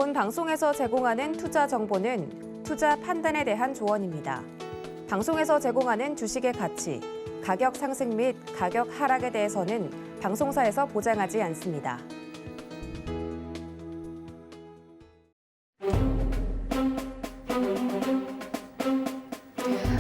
본 방송에서 제공하는 투자 정보는 투자 판단에 대한 조언입니다. 방송에서 제공하는 주식의 가치, 가격 상승 및 가격 하락에 대해서는 방송사에서 보장하지 않습니다.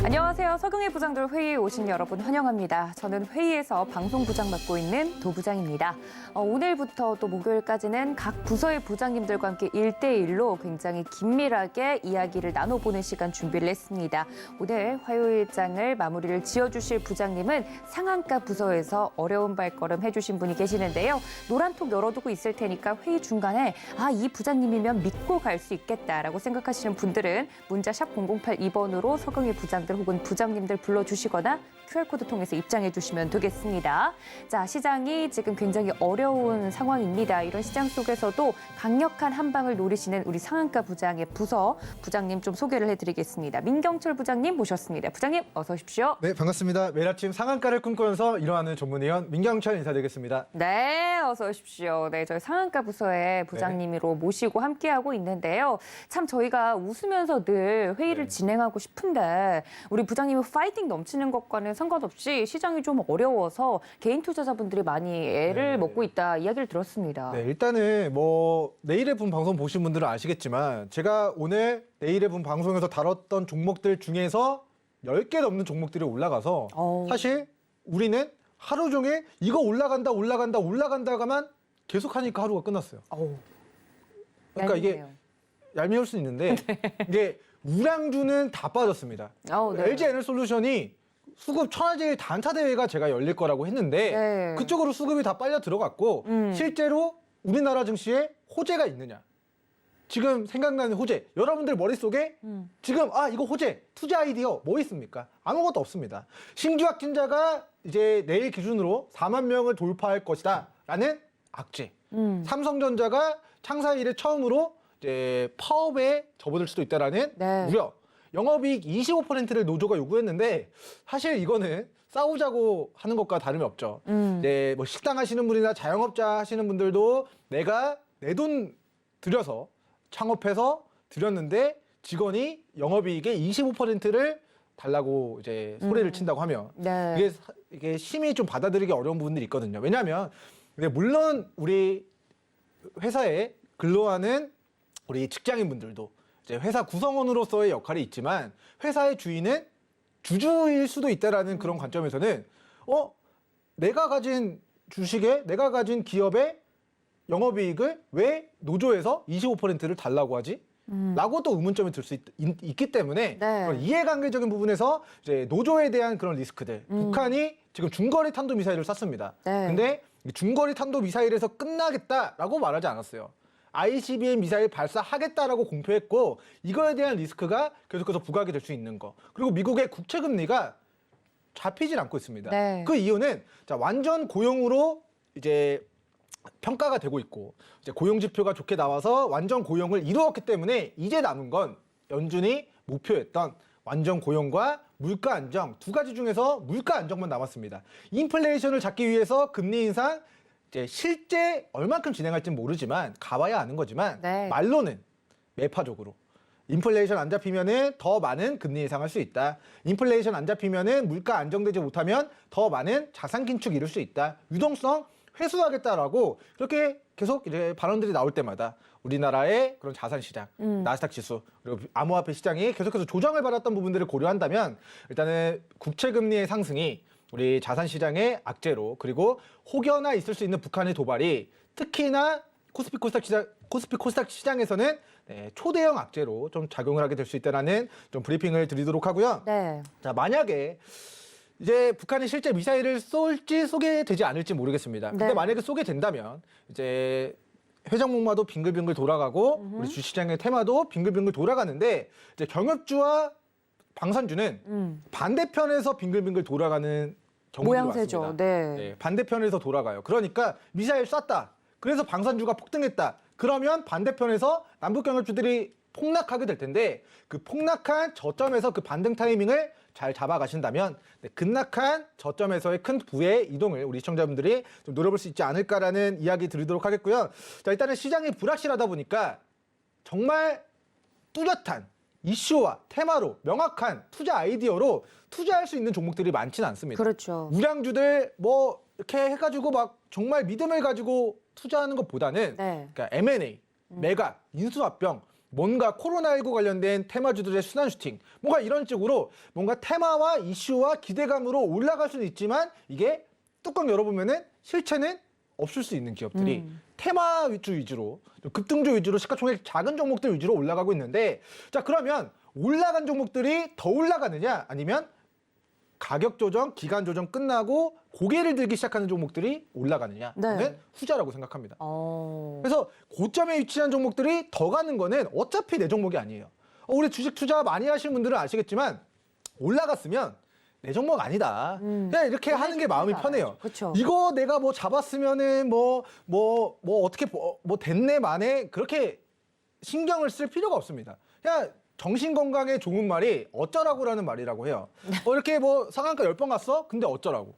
안녕하세요. 서경의 부장들 회의에 오신 여러분 환영합니다. 저는 회의에서 방송부장 맡고 있는 도부장입니다. 오늘부터 또 목요일까지는 각 부서의 부장님들과 함께 1대1로 굉장히 긴밀하게 이야기를 나눠보는 시간 준비를 했습니다. 오늘 화요일장을 마무리를 지어주실 부장님은 상한가 부서에서 어려운 발걸음 해주신 분이 계시는데요. 노란톡 열어두고 있을 테니까 회의 중간에 이 부장님이면 믿고 갈 수 있겠다라고 생각하시는 분들은 문자 샵 0082번으로 서경의 부장들 혹은 부장님들 불러주시거나 QR코드 통해서 입장해 주시면 되겠습니다. 자, 시장이 지금 굉장히 어려운 상황입니다. 이런 시장 속에서도 강력한 한 방을 노리시는 우리 상한가 부장의 부장님 좀 소개를 해드리겠습니다. 민경철 부장님 모셨습니다. 부장님 어서 오십시오. 네, 반갑습니다. 매일 아침 상한가를 꿈꾸면서 일어나는 전문위원 민경철 인사드리겠습니다. 네, 어서 오십시오. 네, 저희 상한가 부서의 부장님으로 모시고 함께하고 있는데요. 참 저희가 웃으면서 늘 회의를 진행하고 싶은데 우리 부장님이 파이팅 넘치는 것과는 상관없이 시장이 좀 어려워서 개인 투자자분들이 많이 애를 먹고 있다 이야기를 들었습니다. 네, 일단은 내일의 분 방송 보신 분들은 아시겠지만 제가 오늘 내일의 분 방송에서 다뤘던 종목들 중에서 10개 넘는 종목들이 올라가서 사실 우리는 하루 종일 이거 올라간다가만 계속하니까 하루가 끝났어요. 그러니까 이게 얄미울 수 있는데 이게 우량주는 다 빠졌습니다. LG 에너솔루션이 수급 천하제일 단타 대회가 제가 열릴 거라고 했는데 그쪽으로 수급이 다 빨려 들어갔고 실제로 우리나라 증시에 호재가 있느냐. 지금 생각나는 호재, 여러분들 머릿속에 지금 이거 호재, 투자 아이디어 뭐 있습니까? 아무것도 없습니다. 신규 확진자가 이제 내일 기준으로 4만 명을 돌파할 것이다 라는 악재. 삼성전자가 창사 이래 처음으로 이제 파업에 접어들 수도 있다라는 우려. 영업이익 25%를 노조가 요구했는데 사실 이거는 싸우자고 하는 것과 다름이 없죠. 네, 뭐 식당 하시는 분이나 자영업자 하시는 분들도 내가 내 돈 들여서 창업해서 들였는데 직원이 영업이익의 25%를 달라고 이제 소리를 친다고 하면 이게 심히 좀 받아들이기 어려운 부분들이 있거든요. 왜냐하면 물론 우리 회사에 근로하는 우리 직장인분들도 이제 회사 구성원으로서의 역할이 있지만 회사의 주인은 주주일 수도 있다라는 그런 관점에서는 내가 가진 주식에 내가 가진 기업의 영업이익을 왜 노조에서 25%를 달라고 하지? 라고 또 의문점이 들 수 있기 때문에 그런 이해관계적인 부분에서 이제 노조에 대한 그런 리스크들 북한이 지금 중거리 탄도미사일을 쐈습니다. 근데 중거리 탄도미사일에서 끝나겠다라고 말하지 않았어요. ICBM 미사일 발사하겠다라고 공표했고 이거에 대한 리스크가 계속해서 부각이 될 수 있는 거. 그리고 미국의 국채 금리가 잡히질 않고 있습니다. 그 이유는 완전 고용으로 이제 평가가 되고 있고 이제 고용 지표가 좋게 나와서 완전 고용을 이루었기 때문에 이제 남은 건 연준이 목표했던 완전 고용과 물가 안정 두 가지 중에서 물가 안정만 남았습니다. 인플레이션을 잡기 위해서 금리 인상 이제 실제 얼만큼 진행할지는 모르지만 가봐야 아는 거지만 말로는 매파적으로 인플레이션 안 잡히면은 더 많은 금리 인상할 수 있다. 인플레이션 안 잡히면은 물가 안정되지 못하면 더 많은 자산 긴축 이룰 수 있다. 유동성 회수하겠다라고 그렇게 계속 이제 발언들이 나올 때마다 우리나라의 그런 자산 시장, 나스닥 지수 그리고 암호화폐 시장이 계속해서 조정을 받았던 부분들을 고려한다면 일단은 국채 금리의 상승이 우리 자산 시장의 악재로 그리고 혹여나 있을 수 있는 북한의 도발이 특히나 코스피 코스닥 시장에서는 초대형 악재로 좀 작용을 하게 될 수 있다는 좀 브리핑을 드리도록 하고요. 자, 만약에 이제 북한이 실제 미사일을 쏠지 쏘게 되지 않을지 모르겠습니다. 근데 만약에 쏘게 된다면 이제 회전목마도 빙글빙글 돌아가고 우리 주시장의 테마도 빙글빙글 돌아가는데 이제 경협주와 방산주는 반대편에서 빙글빙글 돌아가는 경우가 모양새죠. 네, 반대편에서 돌아가요. 그러니까 미사일 쐈다. 그래서 방산주가 폭등했다. 그러면 반대편에서 남북경협주들이 폭락하게 될 텐데 그 폭락한 저점에서 그 반등 타이밍을 잘 잡아가신다면 급락한 저점에서의 큰 부의 이동을 우리 시청자분들이 좀 노려볼 수 있지 않을까라는 이야기 드리도록 하겠고요. 자, 일단은 시장이 불확실하다 보니까 정말 뚜렷한 이슈와 테마로 명확한 투자 아이디어로 투자할 수 있는 종목들이 많지는 않습니다. 그렇죠. 우량주들 뭐 이렇게 해가지고 막 정말 믿음을 가지고 투자하는 것보다는 네. 그러니까 M&A, 매각, 인수합병, 뭔가 코로나19 관련된 테마주들의 순환 슈팅, 뭔가 이런 식으로 뭔가 테마와 이슈와 기대감으로 올라갈 수는 있지만 이게 뚜껑 열어보면은 실체는 없을 수 있는 기업들이 테마 위주로 급등주 위주로 시가총액 작은 종목들 위주로 올라가고 있는데 자 그러면 올라간 종목들이 더 올라가느냐 아니면 가격 조정, 기간 조정 끝나고 고개를 들기 시작하는 종목들이 올라가느냐는 네. 후자라고 생각합니다. 어. 그래서 고점에 위치한 종목들이 더 가는 거는 어차피 내 종목이 아니에요. 우리 주식 투자 많이 하시는 분들은 아시겠지만 올라갔으면 내 종목 아니다. 그냥 이렇게 하는 게 마음이 편해요. 그쵸. 이거 내가 뭐 잡았으면은 뭐 어떻게 뭐 됐네 마네 그렇게 신경을 쓸 필요가 없습니다. 그냥 정신 건강에 좋은 말이 어쩌라고라는 말이라고 해요. 이렇게 뭐 상한가 10번 갔어? 근데 어쩌라고.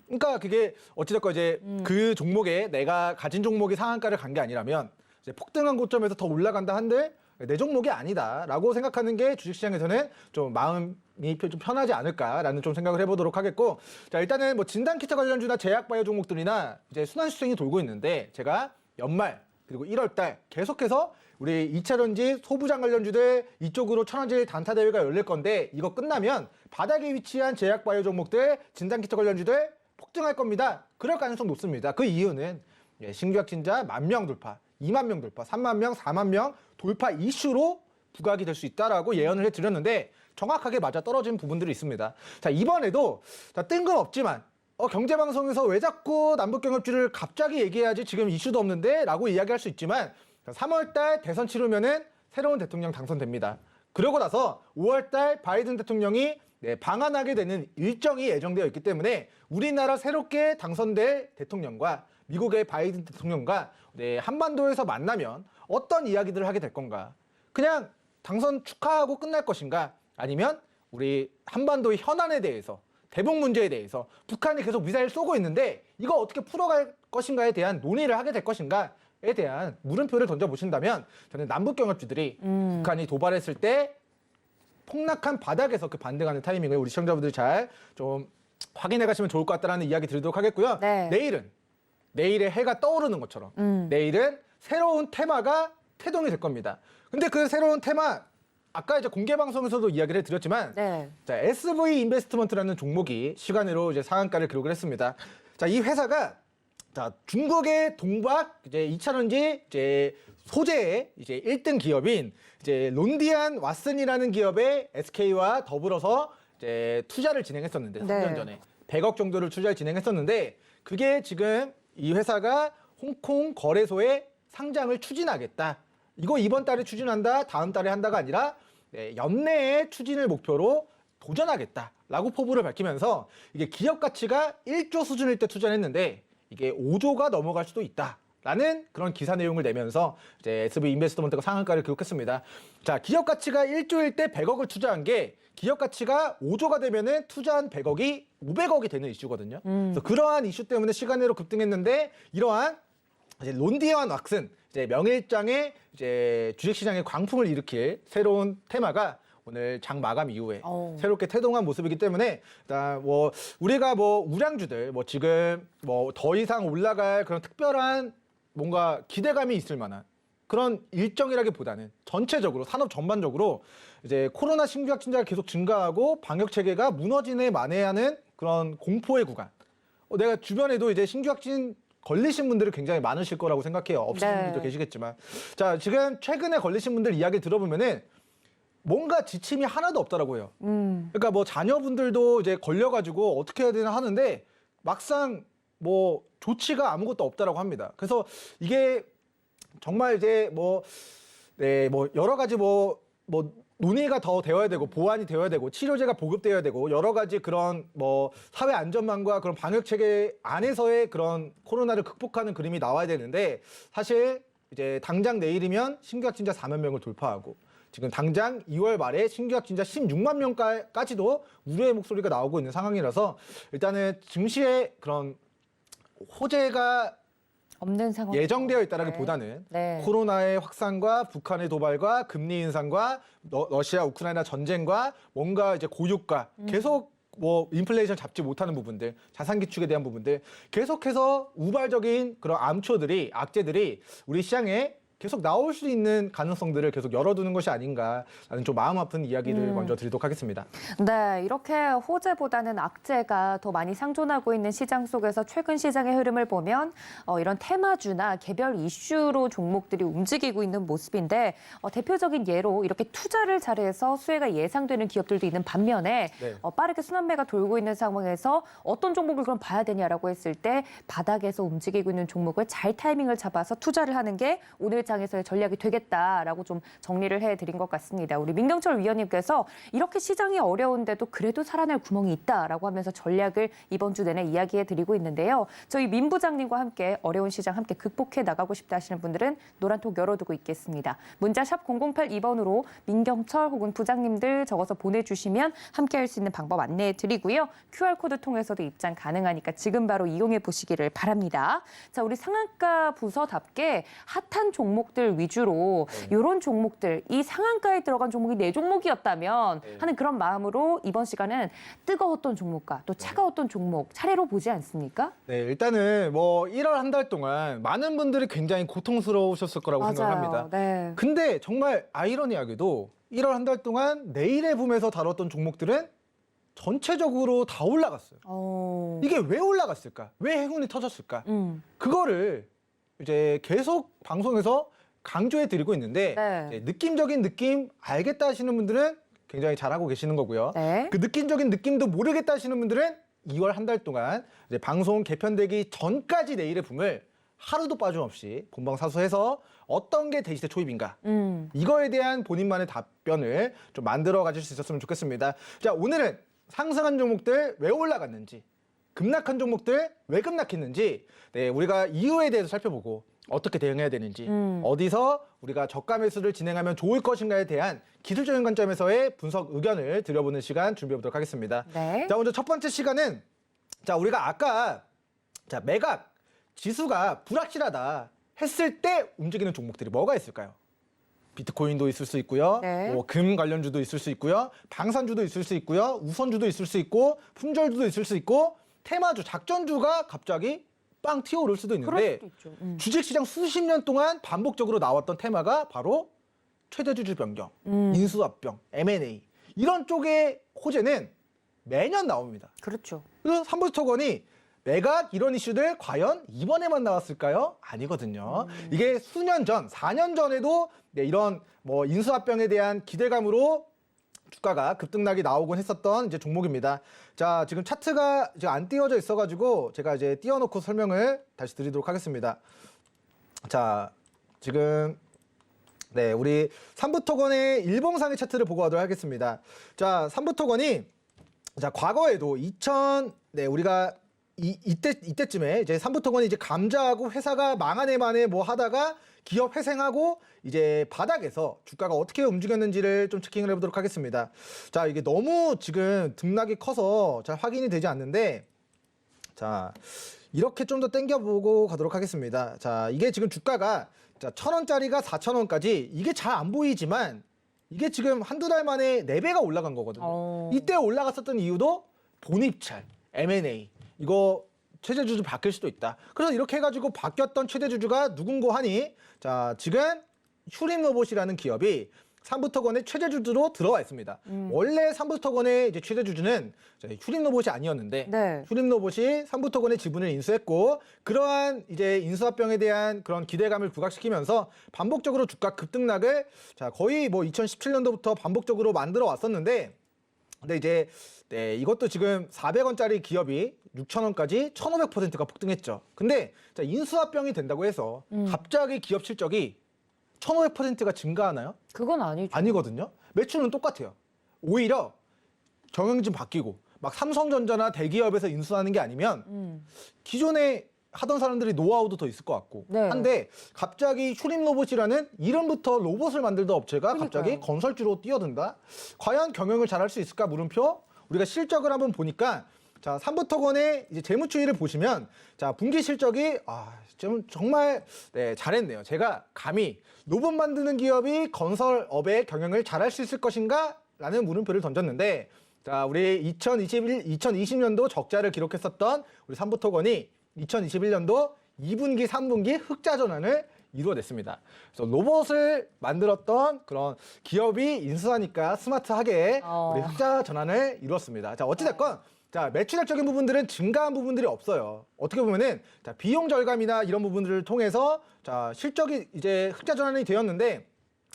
그러니까 그게 어찌됐건 이제 그 종목에 내가 가진 종목이 상한가를 간 게 아니라면 이제 폭등한 고점에서 더 올라간다 한들 내 종목이 아니다라고 생각하는 게 주식시장에서는 좀 마음이 좀 편하지 않을까라는 좀 생각을 해보도록 하겠고 자 일단은 뭐 진단키트 관련주나 제약바이오 종목들이나 이제 순환수생이 돌고 있는데 제가 연말 그리고 1월달 계속해서 우리 2차전지 소부장 관련주들 이쪽으로 천원질 단타 대회가 열릴 건데 이거 끝나면 바닥에 위치한 제약바이오 종목들 진단키트 관련주들 폭등할 겁니다. 그럴 가능성 높습니다. 그 이유는 신규 확진자 10,000명 돌파, 20,000명 돌파, 30,000명, 40,000명 돌파 이슈로 부각이 될 수 있다라고 예언을 해드렸는데 정확하게 맞아 떨어진 부분들이 있습니다. 자 이번에도 뜬금없지만 경제방송에서 왜 자꾸 남북경협주를 갑자기 얘기해야지 지금 이슈도 없는데 라고 이야기할 수 있지만 3월달 대선 치르면은 새로운 대통령 당선됩니다. 그러고 나서 5월달 바이든 대통령이 방한하게 되는 일정이 예정되어 있기 때문에 우리나라 새롭게 당선될 대통령과 미국의 바이든 대통령과 한반도에서 만나면 어떤 이야기들을 하게 될 건가? 그냥 당선 축하하고 끝날 것인가? 아니면 우리 한반도의 현안에 대해서 대북 문제에 대해서 북한이 계속 미사일 쏘고 있는데 이거 어떻게 풀어갈 것인가에 대한 논의를 하게 될 것인가에 대한 물음표를 던져보신다면 저는 남북경협주들이 북한이 도발했을 때 폭락한 바닥에서 그 반등하는 타이밍을 우리 시청자분들이 잘 좀 확인해 가시면 좋을 것 같다는 이야기 드리도록 하겠고요. 네. 내일의 해가 떠오르는 것처럼 내일은 새로운 테마가 태동이 될 겁니다. 근데 그 새로운 테마 아까 이제 공개 방송에서도 이야기를 드렸지만 네. 자, SV 인베스트먼트라는 종목이 시간으로 이제 상한가를 기록을 했습니다. 자, 이 회사가 자, 중국의 동박 이제 2차전지 이제 소재의 이제 1등 기업인 이제 론디안 왓슨이라는 기업에 SK와 더불어서 이제 투자를 진행했었는데 3년 전에 100억 정도를 투자를 진행했었는데 그게 지금 이 회사가 홍콩 거래소에 상장을 추진하겠다. 이거 이번 달에 추진한다, 다음 달에 한다가 아니라 연내에 추진을 목표로 도전하겠다라고 포부를 밝히면서 이게 기업 가치가 1조 수준일 때 투자를 했는데 이게 5조가 넘어갈 수도 있다라는 그런 기사 내용을 내면서 이제 SV 인베스트먼트가 상한가를 기록했습니다. 자, 기업 가치가 1조일 때 100억을 투자한 게 기업 가치가 5조가 되면은 투자한 100억이 500억이 되는 이슈거든요. 그래서 그러한 이슈 때문에 시간으로 급등했는데 이러한 이제 론디안 왁슨 이제 명일장에 이제 주식시장에 광풍을 일으킬 새로운 테마가 오늘 장 마감 이후에 새롭게 태동한 모습이기 때문에 뭐 우리가 뭐 우량주들 뭐 지금 뭐 더 이상 올라갈 그런 특별한 뭔가 기대감이 있을 만한 그런 일정이라기보다는 전체적으로 산업 전반적으로 이제 코로나 신규 확진자가 계속 증가하고 방역 체계가 무너지네 만에하는 그런 공포의 구간. 내가 주변에도 이제 신규 확진 걸리신 분들이 굉장히 많으실 거라고 생각해요. 없으신 분들도 계시겠지만. 자, 지금 최근에 걸리신 분들 이야기 들어보면은 뭔가 지침이 하나도 없더라고요. 해요. 그러니까 뭐 자녀분들도 이제 걸려가지고 어떻게 해야 되나 하는데 막상 뭐 조치가 아무것도 없다라고 합니다. 그래서 이게 정말 이제 뭐 여러 가지 뭐 논의가 더 되어야 되고 보완이 되어야 되고 치료제가 보급되어야 되고 여러 가지 그런 뭐 사회 안전망과 그런 방역 체계 안에서의 그런 코로나를 극복하는 그림이 나와야 되는데 사실 이제 당장 내일이면 신규 확진자 4만 명을 돌파하고 지금 당장 2월 말에 신규 확진자 16만 명까지도 우려의 목소리가 나오고 있는 상황이라서 일단은 증시의 그런 호재가 없는 상황. 예정되어 있다라기보다는 네. 코로나의 확산과 북한의 도발과 금리 인상과 러시아 우크라이나 전쟁과 뭔가 이제 고유가 계속 뭐 인플레이션 잡지 못하는 부분들, 자산 기축에 대한 부분들 계속해서 우발적인 그런 암초들이 악재들이 우리 시장에 계속 나올 수 있는 가능성들을 계속 열어두는 것이 아닌가라는 좀 마음 아픈 이야기를 먼저 드리도록 하겠습니다. 네, 이렇게 호재보다는 악재가 더 많이 상존하고 있는 시장 속에서 최근 시장의 흐름을 보면 이런 테마주나 개별 이슈로 종목들이 움직이고 있는 모습인데 대표적인 예로 이렇게 투자를 잘해서 수혜가 예상되는 기업들도 있는 반면에 네. 빠르게 순환매가 돌고 있는 상황에서 어떤 종목을 그럼 봐야 되냐라고 했을 때 바닥에서 움직이고 있는 종목을 잘 타이밍을 잡아서 투자를 하는 게 오늘 장에서의 전략이 되겠다라고 좀 정리를 해드린 것 같습니다. 우리 민경철 위원님께서 이렇게 시장이 어려운데도 그래도 살아날 구멍이 있다라고 하면서 전략을 이번 주 내내 이야기해드리고 있는데요. 저희 민 부장님과 함께 어려운 시장 함께 극복해 나가고 싶다 하시는 분들은 노란톡 열어두고 있겠습니다. 문자 샵 0082번으로 민경철 혹은 부장님들 적어서 보내주시면 함께할 수 있는 방법 안내해드리고요. QR코드 통해서도 입장 가능하니까 지금 바로 이용해 보시기를 바랍니다. 자, 우리 상한가 부서답게 핫한 종목들 위주로 이런 종목들, 이 상한가에 들어간 종목이 내 종목이었다면 하는 그런 마음으로 이번 시간은 뜨거웠던 종목과 또 차가웠던 종목 차례로 보지 않습니까? 네, 일단은 뭐 1월 한 달 동안 많은 분들이 굉장히 고통스러우셨을 거라고 생각합니다. 네. 근데 정말 아이러니하게도 1월 한 달 동안 내일의 붐에서 다뤘던 종목들은 전체적으로 다 올라갔어요. 이게 왜 올라갔을까? 왜 행운이 터졌을까? 그거를 이제 계속 방송에서 강조해 드리고 있는데 네. 이제 느낌적인 느낌 알겠다 하시는 분들은 굉장히 잘하고 계시는 거고요. 네. 그 느낌적인 느낌도 모르겠다 하시는 분들은 2월 한 달 동안 이제 방송 개편되기 전까지 내일의 붐을 하루도 빠짐없이 본방사수해서 어떤 게 대시대 초입인가 이거에 대한 본인만의 답변을 좀 만들어 가질 수 있었으면 좋겠습니다. 자, 오늘은 상승한 종목들 왜 올라갔는지, 급락한 종목들 왜 급락했는지, 네, 우리가 이유에 대해서 살펴보고 어떻게 대응해야 되는지, 어디서 우리가 저가 매수를 진행하면 좋을 것인가에 대한 기술적인 관점에서의 분석 의견을 드려보는 시간 준비해 보도록 하겠습니다. 네. 자, 먼저 첫 번째 시간은 자, 우리가 아까 자, 매각 지수가 불확실하다 했을 때 움직이는 종목들이 뭐가 있을까요? 비트코인도 있을 수 있고요. 네. 뭐 금 관련주도 있을 수 있고요. 방산주도 있을 수 있고요. 우선주도 있을 수 있고 품절주도 있을 수 있고 테마주, 작전주가 갑자기 빵 튀어오를 수도 있는데 그럴 수도 있죠. 주식시장 수십 년 동안 반복적으로 나왔던 테마가 바로 최대주주 변경, 인수합병, M&A 이런 쪽의 호재는 매년 나옵니다. 그렇죠. 그래서 삼부토건이 매각 이런 이슈들 과연 이번에만 나왔을까요? 아니거든요. 이게 수년 전, 4년 전에도 네, 이런 뭐 인수합병에 대한 기대감으로 주가가 급등락이 나오곤 했었던 이제 종목입니다. 자, 지금 차트가 지금 안 띄워져 있어가지고 제가 이제 띄워놓고 설명을 다시 드리도록 하겠습니다. 자, 지금 네, 우리 삼부토건의 일봉상의 차트를 보고 가도록 하겠습니다. 자, 삼부토건이 자, 과거에도 네, 우리가 이때쯤에 이제 삼부토건이 이제 감자하고 회사가 망하네 마네 뭐 하다가 기업 회생하고 이제 바닥에서 주가가 어떻게 움직였는지를 좀 체킹을 해보도록 하겠습니다. 자, 이게 너무 지금 등락이 커서 잘 확인이 되지 않는데 자, 이렇게 좀 더 당겨보고 가도록 하겠습니다. 자, 이게 지금 주가가 자, 1,000원짜리가 4,000원까지 이게 잘 안 보이지만 이게 지금 한두 달 만에 4배가 올라간 거거든요. 이때 올라갔었던 이유도 본입찰, M&A 이거 최대주주 바뀔 수도 있다. 그래서 이렇게 해가지고 바뀌었던 최대주주가 누군고 하니 자, 지금 휴림로봇이라는 기업이 삼부토건의 최대주주로 들어와 있습니다. 원래 삼부토건의 이제 최대주주는 휴림로봇이 아니었는데 네. 휴림로봇이 삼부토건의 지분을 인수했고 그러한 이제 인수합병에 대한 그런 기대감을 부각시키면서 반복적으로 주가 급등락을 자, 거의 뭐 2017년도부터 반복적으로 만들어 왔었는데 근데 이제 네, 이것도 지금 400원짜리 기업이 6,000원까지 1,500%가 폭등했죠. 근데 자, 인수합병이 된다고 해서 갑자기 기업 실적이 1,500%가 증가하나요? 그건 아니죠. 아니거든요. 매출은 똑같아요. 오히려 경영진 바뀌고 막 삼성전자나 대기업에서 인수하는 게 아니면 기존에 하던 사람들이 노하우도 더 있을 것 같고 네. 한데 갑자기 휴림로봇이라는 이름부터 로봇을 만들던 업체가 갑자기 그러니까요. 건설주로 뛰어든다? 과연 경영을 잘할 수 있을까 물음표? 우리가 실적을 한번 보니까 자, 삼부토건의 이제 재무추이를 보시면 자, 분기 실적이 좀 정말 잘했네요. 제가 감히 로봇 만드는 기업이 건설업의 경영을 잘할 수 있을 것인가? 라는 물음표를 던졌는데 자, 우리 2020년도 적자를 기록했었던 우리 삼부토건이 2021년도 2분기, 3분기 흑자 전환을 이루어냈습니다. 그래서 로봇을 만들었던 그런 기업이 인수하니까 스마트하게 우리 흑자 전환을 이루었습니다. 자, 어찌됐건 자, 매출액적인 부분들은 증가한 부분들이 없어요. 어떻게 보면은 자, 비용 절감이나 이런 부분들을 통해서 자, 실적이 이제 흑자 전환이 되었는데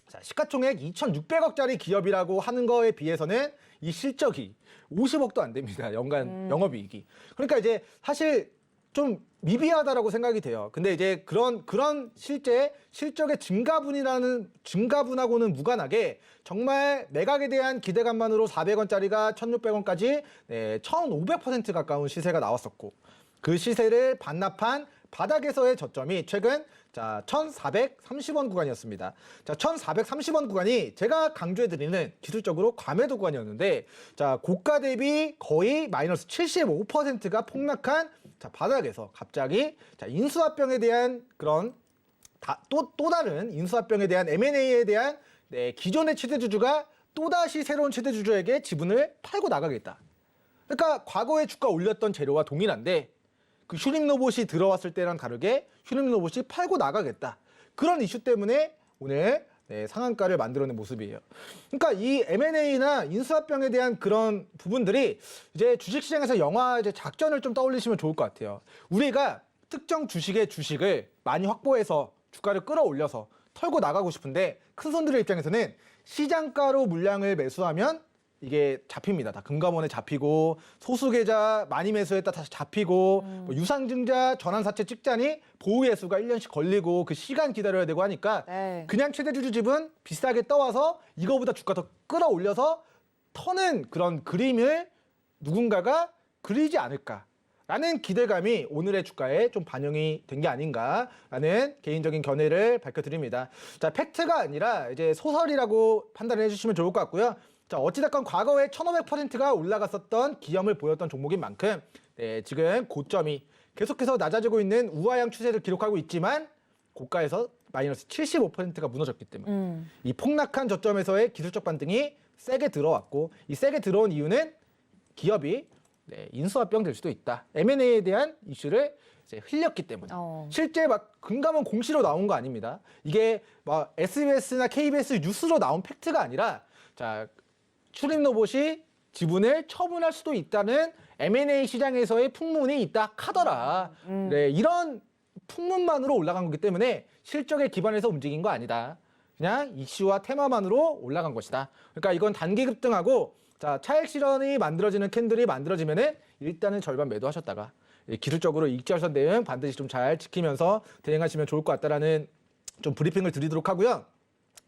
자, 시가총액 2,600억짜리 기업이라고 하는 거에 비해서는 이 실적이 50억도 안 됩니다. 연간 영업이익이. 그러니까 이제 사실 좀 미비하다라고 생각이 돼요. 근데 이제 그런 실적의 증가분하고는 무관하게 정말 매각에 대한 기대감만으로 400원짜리가 1,600원까지 1,500% 가까운 시세가 나왔었고 그 시세를 반납한 바닥에서의 저점이 최근 자 1,430원 구간이었습니다. 자 1,430원 구간이 제가 강조해드리는 기술적으로 과매도 구간이었는데 자 고가 대비 거의 마이너스 75%가 폭락한 자 바닥에서 갑자기 자 인수합병에 대한 그런 또 다른 인수합병에 대한 M&A에 대한 기존의 최대주주가 또다시 새로운 최대주주에게 지분을 팔고 나가겠다. 그러니까 과거에 주가 올렸던 재료와 동일한데 그 휴림 로봇이 들어왔을 때랑 다르게 휴림 로봇이 팔고 나가겠다. 그런 이슈 때문에 오늘 상한가를 만들어낸 모습이에요. 그러니까 이 M&A나 인수합병에 대한 그런 부분들이 이제 주식시장에서 이제 작전을 좀 떠올리시면 좋을 것 같아요. 우리가 특정 주식의 주식을 많이 확보해서 주가를 끌어올려서 털고 나가고 싶은데 큰 손들의 입장에서는 시장가로 물량을 매수하면 이게 잡힙니다. 다 금감원에 잡히고 소수계좌 많이 매수했다 다시 잡히고 뭐 유상증자 전환사채 찍자니 보유예수가 1년씩 걸리고 그 시간 기다려야 되고 하니까 그냥 최대주주 집은 비싸게 떠와서 이거보다 주가 더 끌어올려서 터는 그런 그림을 누군가가 그리지 않을까라는 기대감이 오늘의 주가에 좀 반영이 된 게 아닌가라는 개인적인 견해를 밝혀드립니다. 자, 팩트가 아니라 이제 소설이라고 판단을 해주시면 좋을 것 같고요. 자, 어찌됐건 과거에 1,500%가 올라갔었던 기염을 보였던 종목인 만큼 지금 고점이 계속해서 낮아지고 있는 우하향 추세를 기록하고 있지만 고가에서 마이너스 75%가 무너졌기 때문에 이 폭락한 저점에서의 기술적 반등이 세게 들어왔고 이 세게 들어온 이유는 기업이 인수합병 될 수도 있다. M&A에 대한 이슈를 이제 흘렸기 때문에 실제 막 금감원 공시로 나온 거 아닙니다. 이게 막 SBS나 KBS 뉴스로 나온 팩트가 아니라 자 휴림 로봇이 지분을 처분할 수도 있다는 M&A 시장에서의 풍문이 있다 하더라. 이런 풍문만으로 올라간 거기 때문에 실적에 기반해서 움직인 거 아니다. 그냥 이슈와 테마만으로 올라간 것이다. 그러니까 이건 단기 급등하고 자 차익 실현이 만들어지는 캔들이 만들어지면은 일단은 절반 매도하셨다가 기술적으로 익절선 대응 반드시 좀 잘 지키면서 대응하시면 좋을 것 같다라는 좀 브리핑을 드리도록 하고요.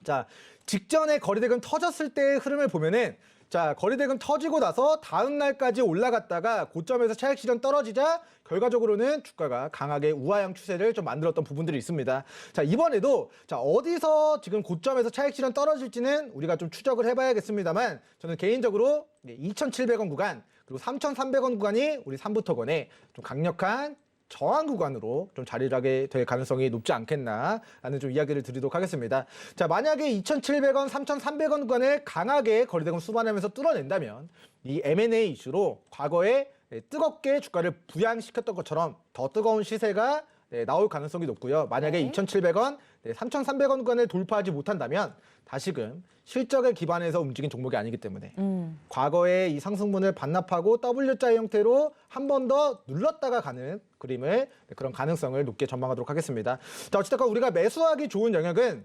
자, 직전에 거래대금 터졌을 때의 흐름을 보면은 자, 거래대금 터지고 나서 다음 날까지 올라갔다가 고점에서 차익 실현 떨어지자 결과적으로는 주가가 강하게 우하향 추세를 좀 만들었던 부분들이 있습니다. 자, 이번에도 자, 어디서 지금 고점에서 차익 실현 떨어질지는 우리가 좀 추적을 해봐야겠습니다만 저는 개인적으로 2,700원 구간 그리고 3,300원 구간이 우리 삼부토건의 좀 강력한 저항 구간으로 좀 자리를 하게 될 가능성이 높지 않겠나라는 좀 이야기를 드리도록 하겠습니다. 자, 만약에 2,700원, 3,300원 구간을 강하게 거래대금 수반하면서 뚫어낸다면 이 M&A 이슈로 과거에 뜨겁게 주가를 부양시켰던 것처럼 더 뜨거운 시세가 나올 가능성이 높고요. 만약에 2,700원, 3,300원 구간을 돌파하지 못한다면 다시금 실적에 기반해서 움직인 종목이 아니기 때문에 과거에 이 상승분을 반납하고 W자 형태로 한 번 더 눌렀다가 가는 그림을 그런 가능성을 높게 전망하도록 하겠습니다. 자, 어쨌든 우리가 매수하기 좋은 영역은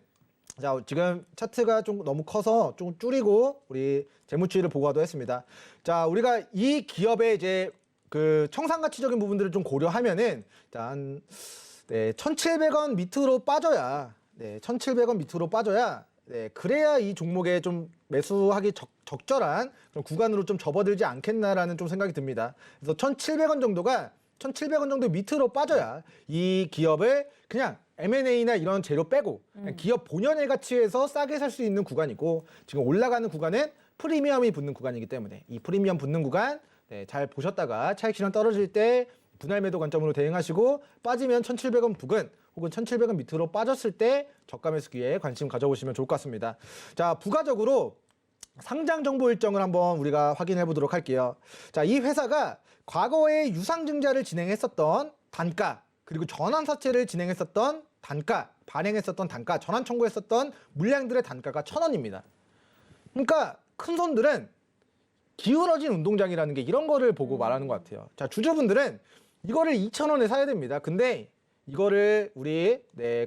자, 지금 차트가 좀 너무 커서 좀 줄이고 우리 재무추이를 보고도 했습니다. 자, 우리가 이 기업의 이제 그 청산가치적인 부분들을 좀 고려하면은 한 1,700원 밑으로 빠져야 1,700원 밑으로 빠져야 그래야 이 종목에 좀 매수하기 적절한 그런 구간으로 좀 접어들지 않겠나라는 좀 생각이 듭니다. 그래서 1,700원 정도 밑으로 빠져야 이 기업을 그냥 M&A나 이런 재료 빼고 그냥 기업 본연의 가치에서 싸게 살 수 있는 구간이고 지금 올라가는 구간은 프리미엄이 붙는 구간이기 때문에 이 프리미엄 붙는 구간 잘 보셨다가 차익 실현 떨어질 때 분할 매도 관점으로 대응하시고 빠지면 1,700원 부근 혹은 1,700원 밑으로 빠졌을 때 저가 매수기에 관심 가져보시면 좋을 것 같습니다. 자, 부가적으로 상장 정보 일정을 한번 우리가 확인해 보도록 할게요. 자, 이 회사가 과거에 유상증자를 진행했었던 단가, 그리고 전환사채를 진행했었던 단가, 발행했었던 단가, 전환 청구했었던 물량들의 단가가 1,000원입니다. 그러니까 큰 손들은 기울어진 운동장이라는 게 이런 거를 보고 말하는 것 같아요. 자, 주주분들은 이거를 2,000원에 사야 됩니다. 근데 이거를 우리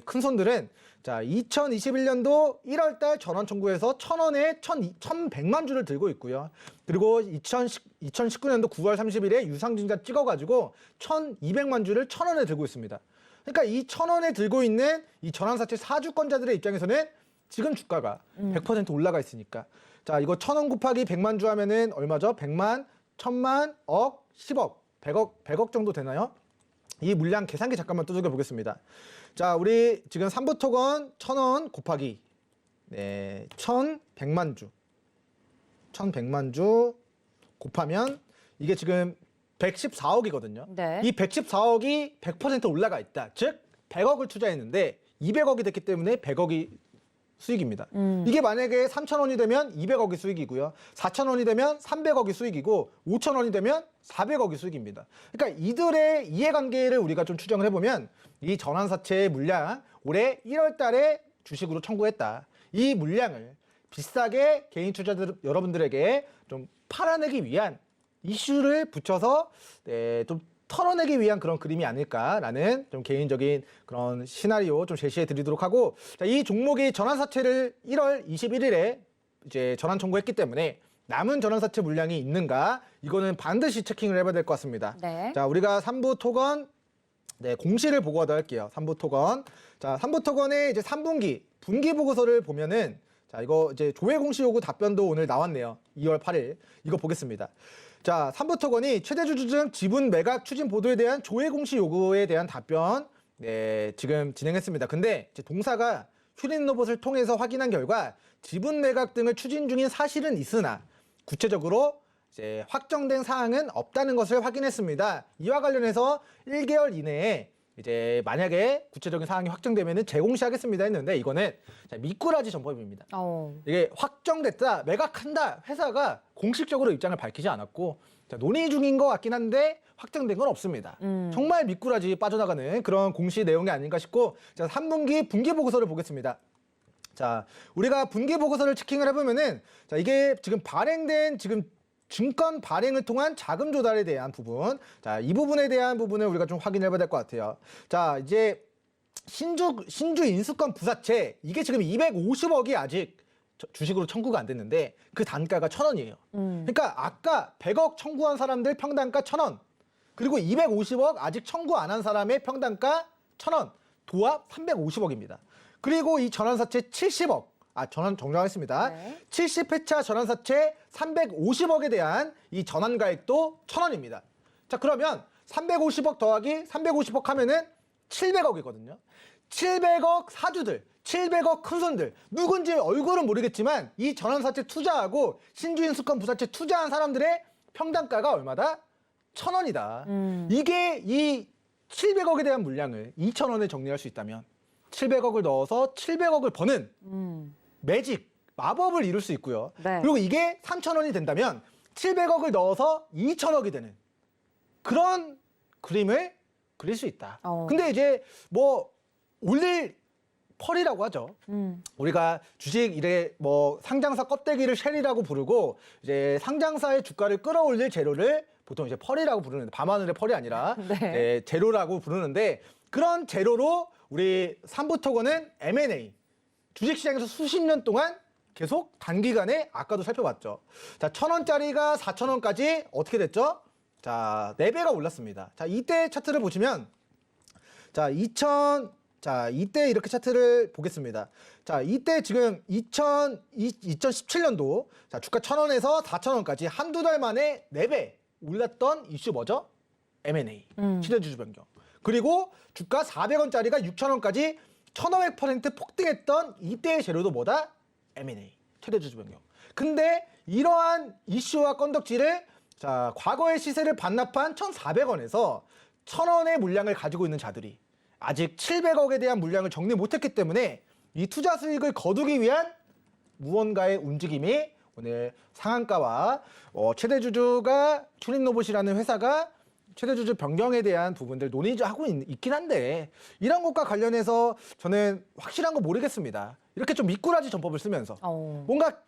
큰 손들은 자 2021년도 1월달 전환 청구에서 1,000원에 1,100만 주를 들고 있고요. 그리고 2019년도 9월 30일에 유상증자 찍어가지고 1,200만 주를 1,000원에 들고 있습니다. 그러니까 이 1,000원에 들고 있는 이 전환사채 사주권자들의 입장에서는 지금 주가가 100% 올라가 있으니까 자 이거 1,000원 곱하기 100만 주 하면은 얼마죠? 100만, 1,000만, 억, 10억, 100억 정도 되나요? 이 물량 계산기 잠깐만 두들겨 보겠습니다. 자, 우리 지금 삼부토건 1,000원 곱하기 1,100만 주. 1,100만 주 곱하면 이게 지금 114억이거든요. 네. 이 114억이 100% 올라가 있다. 즉 100억을 투자했는데 200억이 됐기 때문에 100억이 수익입니다. 이게 만약에 3,000원이 되면 200억이 수익이고요. 4,000원이 되면 300억이 수익이고 5,000원이 되면 400억이 수익입니다. 그러니까 이들의 이해관계를 우리가 좀 추정을 해보면 이 전환사채의 물량 올해 1월 달에 주식으로 청구했다. 이 물량을 비싸게 개인 투자자 여러분들에게 좀 팔아내기 위한 이슈를 붙여서 좀 털어내기 위한 그런 그림이 아닐까라는 좀 개인적인 그런 시나리오 좀 제시해 드리도록 하고 자, 이 종목이 전환사채를 1월 21일에 이제 전환 청구했기 때문에 남은 전환사채 물량이 있는가 이거는 반드시 체킹을 해봐야 될 것 같습니다. 네. 자, 우리가 3부 토건 공시를 보고 하도록 할게요. 3부 토건. 자, 3부 토건의 이제 3분기 분기 보고서를 보면은 자, 이거 이제 조회 공시 요구 답변도 오늘 나왔네요. 2월 8일. 이거 보겠습니다. 자, 삼부토건이 최대주주 지분 매각 추진 보도에 대한 조회 공시 요구에 대한 답변 지금 진행했습니다. 근데 이제 동사가 휴린 로봇을 통해서 확인한 결과 지분 매각 등을 추진 중인 사실은 있으나 구체적으로 이제 확정된 사항은 없다는 것을 확인했습니다. 이와 관련해서 1개월 이내에 이제 만약에 구체적인 사항이 확정되면은 재공시하겠습니다 했는데 이거는 미꾸라지 전법입니다. 이게 확정됐다, 매각한다, 회사가 공식적으로 입장을 밝히지 않았고 논의 중인 것 같긴 한데 확정된 건 없습니다. 정말 미꾸라지 빠져나가는 그런 공시 내용이 아닌가 싶고 자, 3분기 분기 보고서를 보겠습니다. 자, 우리가 분기 보고서를 체킹을 해보면은 자, 이게 지금 발행된 지금 증권 발행을 통한 자금 조달에 대한 부분. 자, 이 부분에 대한 부분을 우리가 좀 확인해 봐야 될 것 같아요. 자, 이제 신주 인수권 부사채 이게 지금 250억이 아직 주식으로 청구가 안 됐는데 그 단가가 1,000원이에요. 그러니까 아까 100억 청구한 사람들 평단가 1,000원. 그리고 250억 아직 청구 안 한 사람의 평단가 1,000원. 도합 350억입니다. 그리고 이 전환사채 70억. 전환 정정하겠습니다. 네. 70회차 전환사채 350억에 대한 이 전환가액도 1,000원입니다. 자, 그러면 350억 더하기 350억 하면은 700억이거든요. 700억 사주들, 700억 큰손들, 누군지 얼굴은 모르겠지만 이 전환사채 투자하고 신주인수권 부사채 투자한 사람들의 평단가가 얼마다? 1,000원이다. 이게 이 700억에 대한 물량을 2,000원에 정리할 수 있다면 700억을 넣어서 700억을 버는 매직, 마법을 이룰 수 있고요. 네. 그리고 이게 3,000원이 된다면 700억을 넣어서 2,000억이 되는 그런 그림을 그릴 수 있다. 근데 이제 뭐 올릴 펄이라고 하죠. 우리가 주식 이래 뭐 상장사 껍데기를 쉘이라고 부르고 이제 상장사의 주가를 끌어올릴 재료를 보통 이제 펄이라고 부르는데 밤하늘의 펄이 아니라 네. 재료라고 부르는데 그런 재료로 우리 삼부토건은 M&A 주식시장에서 수십 년 동안 계속 단기간에 아까도 살펴봤죠. 자, 1,000원짜리가 4,000원까지 어떻게 됐죠? 자, 4배가 올랐습니다. 자, 이때 차트를 보시면 자, 이때 이렇게 차트를 보겠습니다. 자, 이때 지금 2017년도 자, 주가 1,000원에서 4,000원까지 한두 달 만에 4배 올랐던 이슈 뭐죠? M&A, 시대주주 변경. 그리고 주가 400원짜리가 6,000원까지 1,500% 폭등했던 이때의 재료도 뭐다? M&A, 최대주주 변경. 근데 이러한 이슈와 건덕지를 자, 과거의 시세를 반납한 1,400원에서 1,000원의 물량을 가지고 있는 자들이 아직 700억에 대한 물량을 정리 못했기 때문에 이 투자 수익을 거두기 위한 무언가의 움직임이 오늘 상한가와 최대 주주가 슈림로봇이라는 회사가 최대 주주 변경에 대한 부분들 논의하고 있긴 한데 이런 것과 관련해서 저는 확실한 거 모르겠습니다. 이렇게 좀 미꾸라지 전법을 쓰면서 뭔가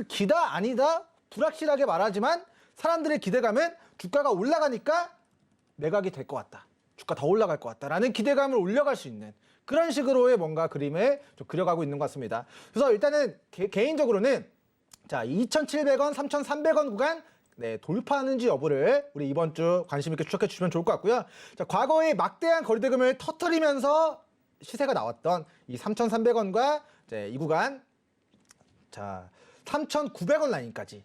기다 아니다 불확실하게 말하지만 사람들의 기대감은 주가가 올라가니까 매각이 될 것 같다. 주가 더 올라갈 것 같다라는 기대감을 올려갈 수 있는 그런 식으로의 뭔가 그림을 좀 그려가고 있는 것 같습니다. 그래서 일단은 개인적으로는 자 2,700원, 3,300원 구간 돌파하는지 여부를 우리 이번 주 관심 있게 추적해 주시면 좋을 것 같고요. 자, 과거에 막대한 거리대금을 터뜨리면서 시세가 나왔던 이 3,300원과 이 구간 자 3,900원 라인까지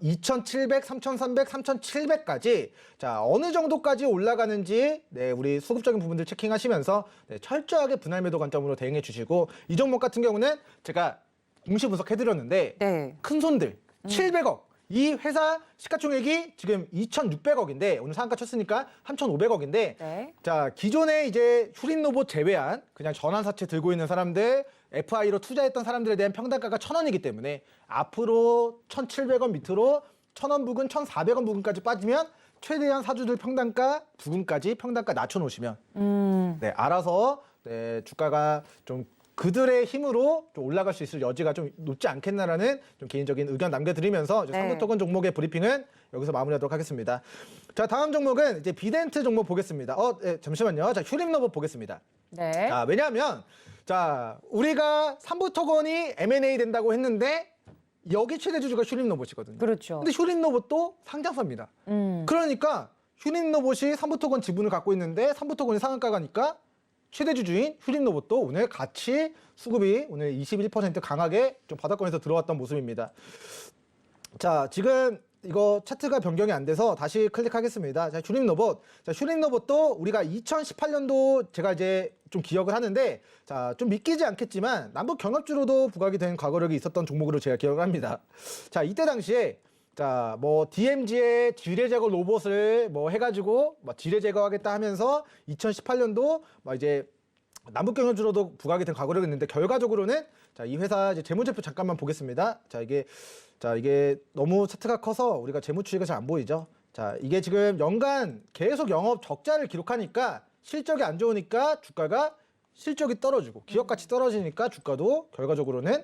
2,700, 3,300, 3,700까지 자 어느 정도까지 올라가는지 우리 수급적인 부분들 체킹하시면서 철저하게 분할 매도 관점으로 대응해 주시고 이 종목 같은 경우는 제가 공시 분석해드렸는데 큰 손들 700억 이 회사 시가총액이 지금 2,600억인데 오늘 상한가 쳤으니까 3,500억인데 자 기존에 이제 슈림로봇 제외한 그냥 전환사채 들고 있는 사람들 FI로 투자했던 사람들에 대한 평단가가 1,000원이기 때문에 앞으로 1,700원 밑으로 1,000원 부근, 1,400원 부근까지 빠지면 최대한 사주들 평단가 부근까지 평단가 낮춰놓으시면 알아서 주가가 좀 그들의 힘으로 좀 올라갈 수 있을 여지가 좀 높지 않겠나라는 좀 개인적인 의견 남겨드리면서 삼부토건 종목의 브리핑은 여기서 마무리하도록 하겠습니다. 자 다음 종목은 이제 비덴트 종목 보겠습니다. 잠시만요. 자 슈림로봇 보겠습니다. 자 왜냐하면 자 우리가 삼부토건이 M&A 된다고 했는데 여기 최대 주주가 슈림로봇이거든요. 그렇죠. 근데 슈림로봇도 상장사입니다. 그러니까 슈림로봇이 삼부토건 지분을 갖고 있는데 삼부토건이 상한가 가니까 최대 주주인 슈림로봇도 오늘 같이 수급이 오늘 21% 강하게 좀 바닥권에서 들어왔던 모습입니다. 자, 지금 이거 차트가 변경이 안 돼서 다시 클릭하겠습니다. 자, 슈림로봇. 자, 슈림로봇도 우리가 2018년도 제가 이제 좀 기억을 하는데 자, 좀 믿기지 않겠지만 남북 경합주로도 부각이 된 과거력이 있었던 종목으로 제가 기억을 합니다. 자, 이때 당시에 자, 뭐 DMZ의 지뢰 제거 로봇을 뭐 해가지고 뭐 지뢰 제거하겠다 하면서 2018년도 막 이제 남북 경협주로도 부각이 된 과거력이 있는데 결과적으로는 자, 이 회사 이제 재무제표 잠깐만 보겠습니다. 자, 이게 너무 차트가 커서 우리가 재무 추이가 잘 안 보이죠. 자, 이게 지금 연간 계속 영업 적자를 기록하니까 실적이 안 좋으니까 주가가 실적이 떨어지고 기업 가치 떨어지니까 주가도 결과적으로는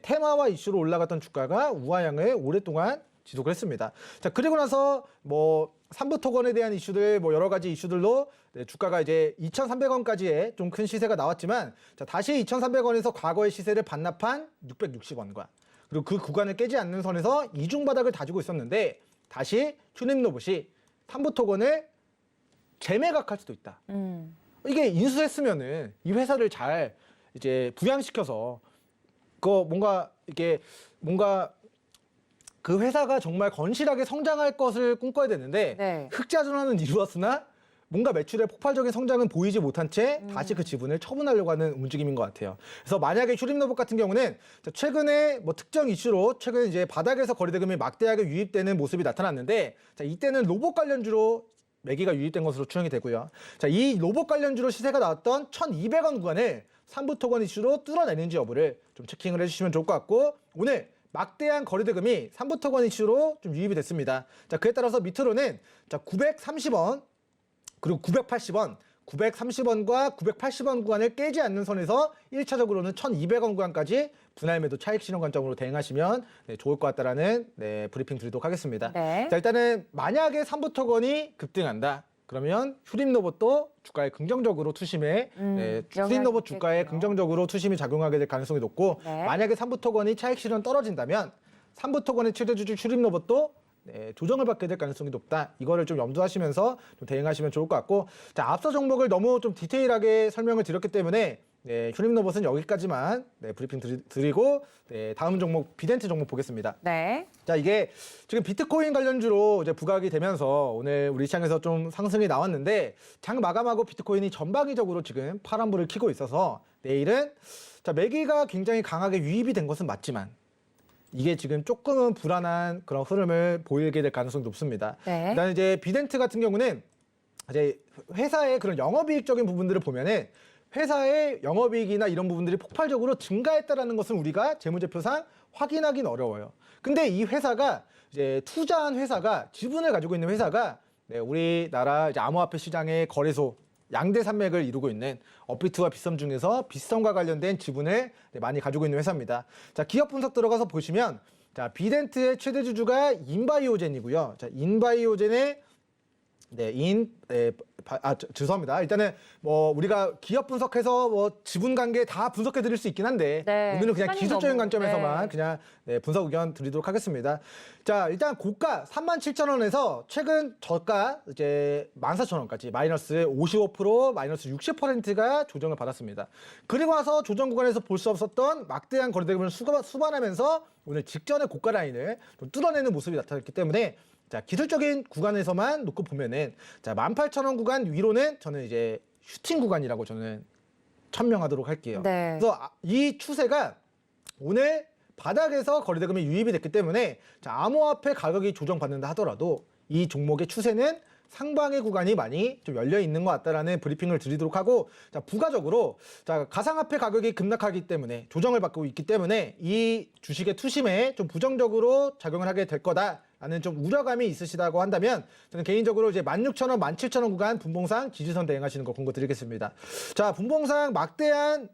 테마와 이슈로 올라갔던 주가가 우하향을 오랫동안 지속을 했습니다. 자, 그리고 나서 뭐 삼부토건에 대한 이슈들 뭐 여러 가지 이슈들로 주가가 이제 2,300원까지의 좀 큰 시세가 나왔지만 자, 다시 2,300원에서 과거의 시세를 반납한 660원과 그리고 그 구간을 깨지 않는 선에서 이중 바닥을 다지고 있었는데 다시 슈림로봇이 삼부토건을 재매각할 수도 있다. 이게 인수했으면은 이 회사를 잘 이제 부양시켜서 뭔가 그 회사가 정말 건실하게 성장할 것을 꿈꿔야 되는데 흑자 전환은 이루었으나 뭔가 매출의 폭발적인 성장은 보이지 못한 채 다시 그 지분을 처분하려고 하는 움직임인 것 같아요. 그래서 만약에 슈림로봇 같은 경우는 최근에 뭐 특정 이슈로 최근 이제 바닥에서 거래대금이 막대하게 유입되는 모습이 나타났는데 자, 이때는 로봇 관련주로 매기가 유입된 것으로 추정이 되고요. 자, 이 로봇 관련주로 시세가 나왔던 1,200원 구간을 삼부토건 이슈로 뚫어내는지 여부를 좀 체킹을 해주시면 좋을 것 같고 오늘 막대한 거래대금이 삼부토건 이슈로 좀 유입이 됐습니다. 자, 그에 따라서 밑으로는 자, 930원 그리고 980원, 930원과 980원 구간을 깨지 않는 선에서 1차적으로는 1,200원 구간까지 분할 매도 차익 실현 관점으로 대응하시면 좋을 것 같다라는 브리핑 드리도록 하겠습니다. 자, 일단은 만약에 삼부토건이 급등한다. 그러면 슈림로봇도 주가에 긍정적으로 투심에 슈림로봇 주가에 긍정적으로 투심이 작용하게 될 가능성이 높고 만약에 삼부토건이 차익 실현 떨어진다면 삼부토건의 최대 주주 슈림로봇도 조정을 받게 될 가능성이 높다. 이거를 좀 염두하시면서 좀 대응하시면 좋을 것 같고 자, 앞서 종목을 너무 좀 디테일하게 설명을 드렸기 때문에 슈림로봇은 여기까지만 브리핑 드리고 다음 종목 비덴트 종목 보겠습니다. 자, 이게 지금 비트코인 관련주로 이제 부각이 되면서 오늘 우리 시장에서 좀 상승이 나왔는데 장 마감하고 비트코인이 전방위적으로 지금 파란불을 켜고 있어서 내일은 자, 매기가 굉장히 강하게 유입이 된 것은 맞지만 이게 지금 조금은 불안한 그런 흐름을 보이게 될 가능성이 높습니다. 네. 일단 이제 비덴트 같은 경우는 이제 회사의 그런 영업이익적인 부분들을 보면은 회사의 영업이익이나 이런 부분들이 폭발적으로 증가했다라는 것은 우리가 재무제표상 확인하기는 어려워요. 근데 이 회사가 이제 투자한 회사가 지분을 가지고 있는 회사가 네, 우리나라 이제 암호화폐 시장의 거래소 양대 산맥을 이루고 있는 업비트와 빗썸 중에서 빗썸과 관련된 지분을 네, 많이 가지고 있는 회사입니다. 자, 기업 분석 들어가서 보시면 자, 비덴트의 최대 주주가 인바이오젠이고요. 자, 인바이오젠의 죄송합니다. 일단은 뭐 우리가 기업 분석해서 뭐 지분 관계 다 분석해 드릴 수 있긴 한데 네, 오늘은 그냥 시간이 기술적인 너무, 관점에서만 네. 그냥 분석 의견 드리도록 하겠습니다. 자, 일단 고가 37,000원에서 최근 저가 이제 14,000원까지 마이너스 55%, 마이너스 60%가 조정을 받았습니다. 그리고 나서 조정 구간에서 볼 수 없었던 막대한 거래대금을 수반하면서 오늘 직전의 고가 라인을 좀 뚫어내는 모습이 나타났기 때문에 자, 기술적인 구간에서만 놓고 보면은 자, 18,000원 구간 위로는 저는 이제 슈팅 구간이라고 저는 천명하도록 할게요. 네. 그래서 이 추세가 오늘 바닥에서 거래대금이 유입이 됐기 때문에 자, 암호화폐 가격이 조정받는다 하더라도 이 종목의 추세는 상방의 구간이 많이 좀 열려 있는 것 같다라는 브리핑을 드리도록 하고 자, 부가적으로 자, 가상화폐 가격이 급락하기 때문에 조정을 받고 있기 때문에 이 주식의 투심에 좀 부정적으로 작용을 하게 될 거다라는 좀 우려감이 있으시다고 한다면 저는 개인적으로 이제 16,000원, 17,000원 구간 분봉상 지지선 대응하시는 거 권고드리겠습니다. 자, 분봉상 막대한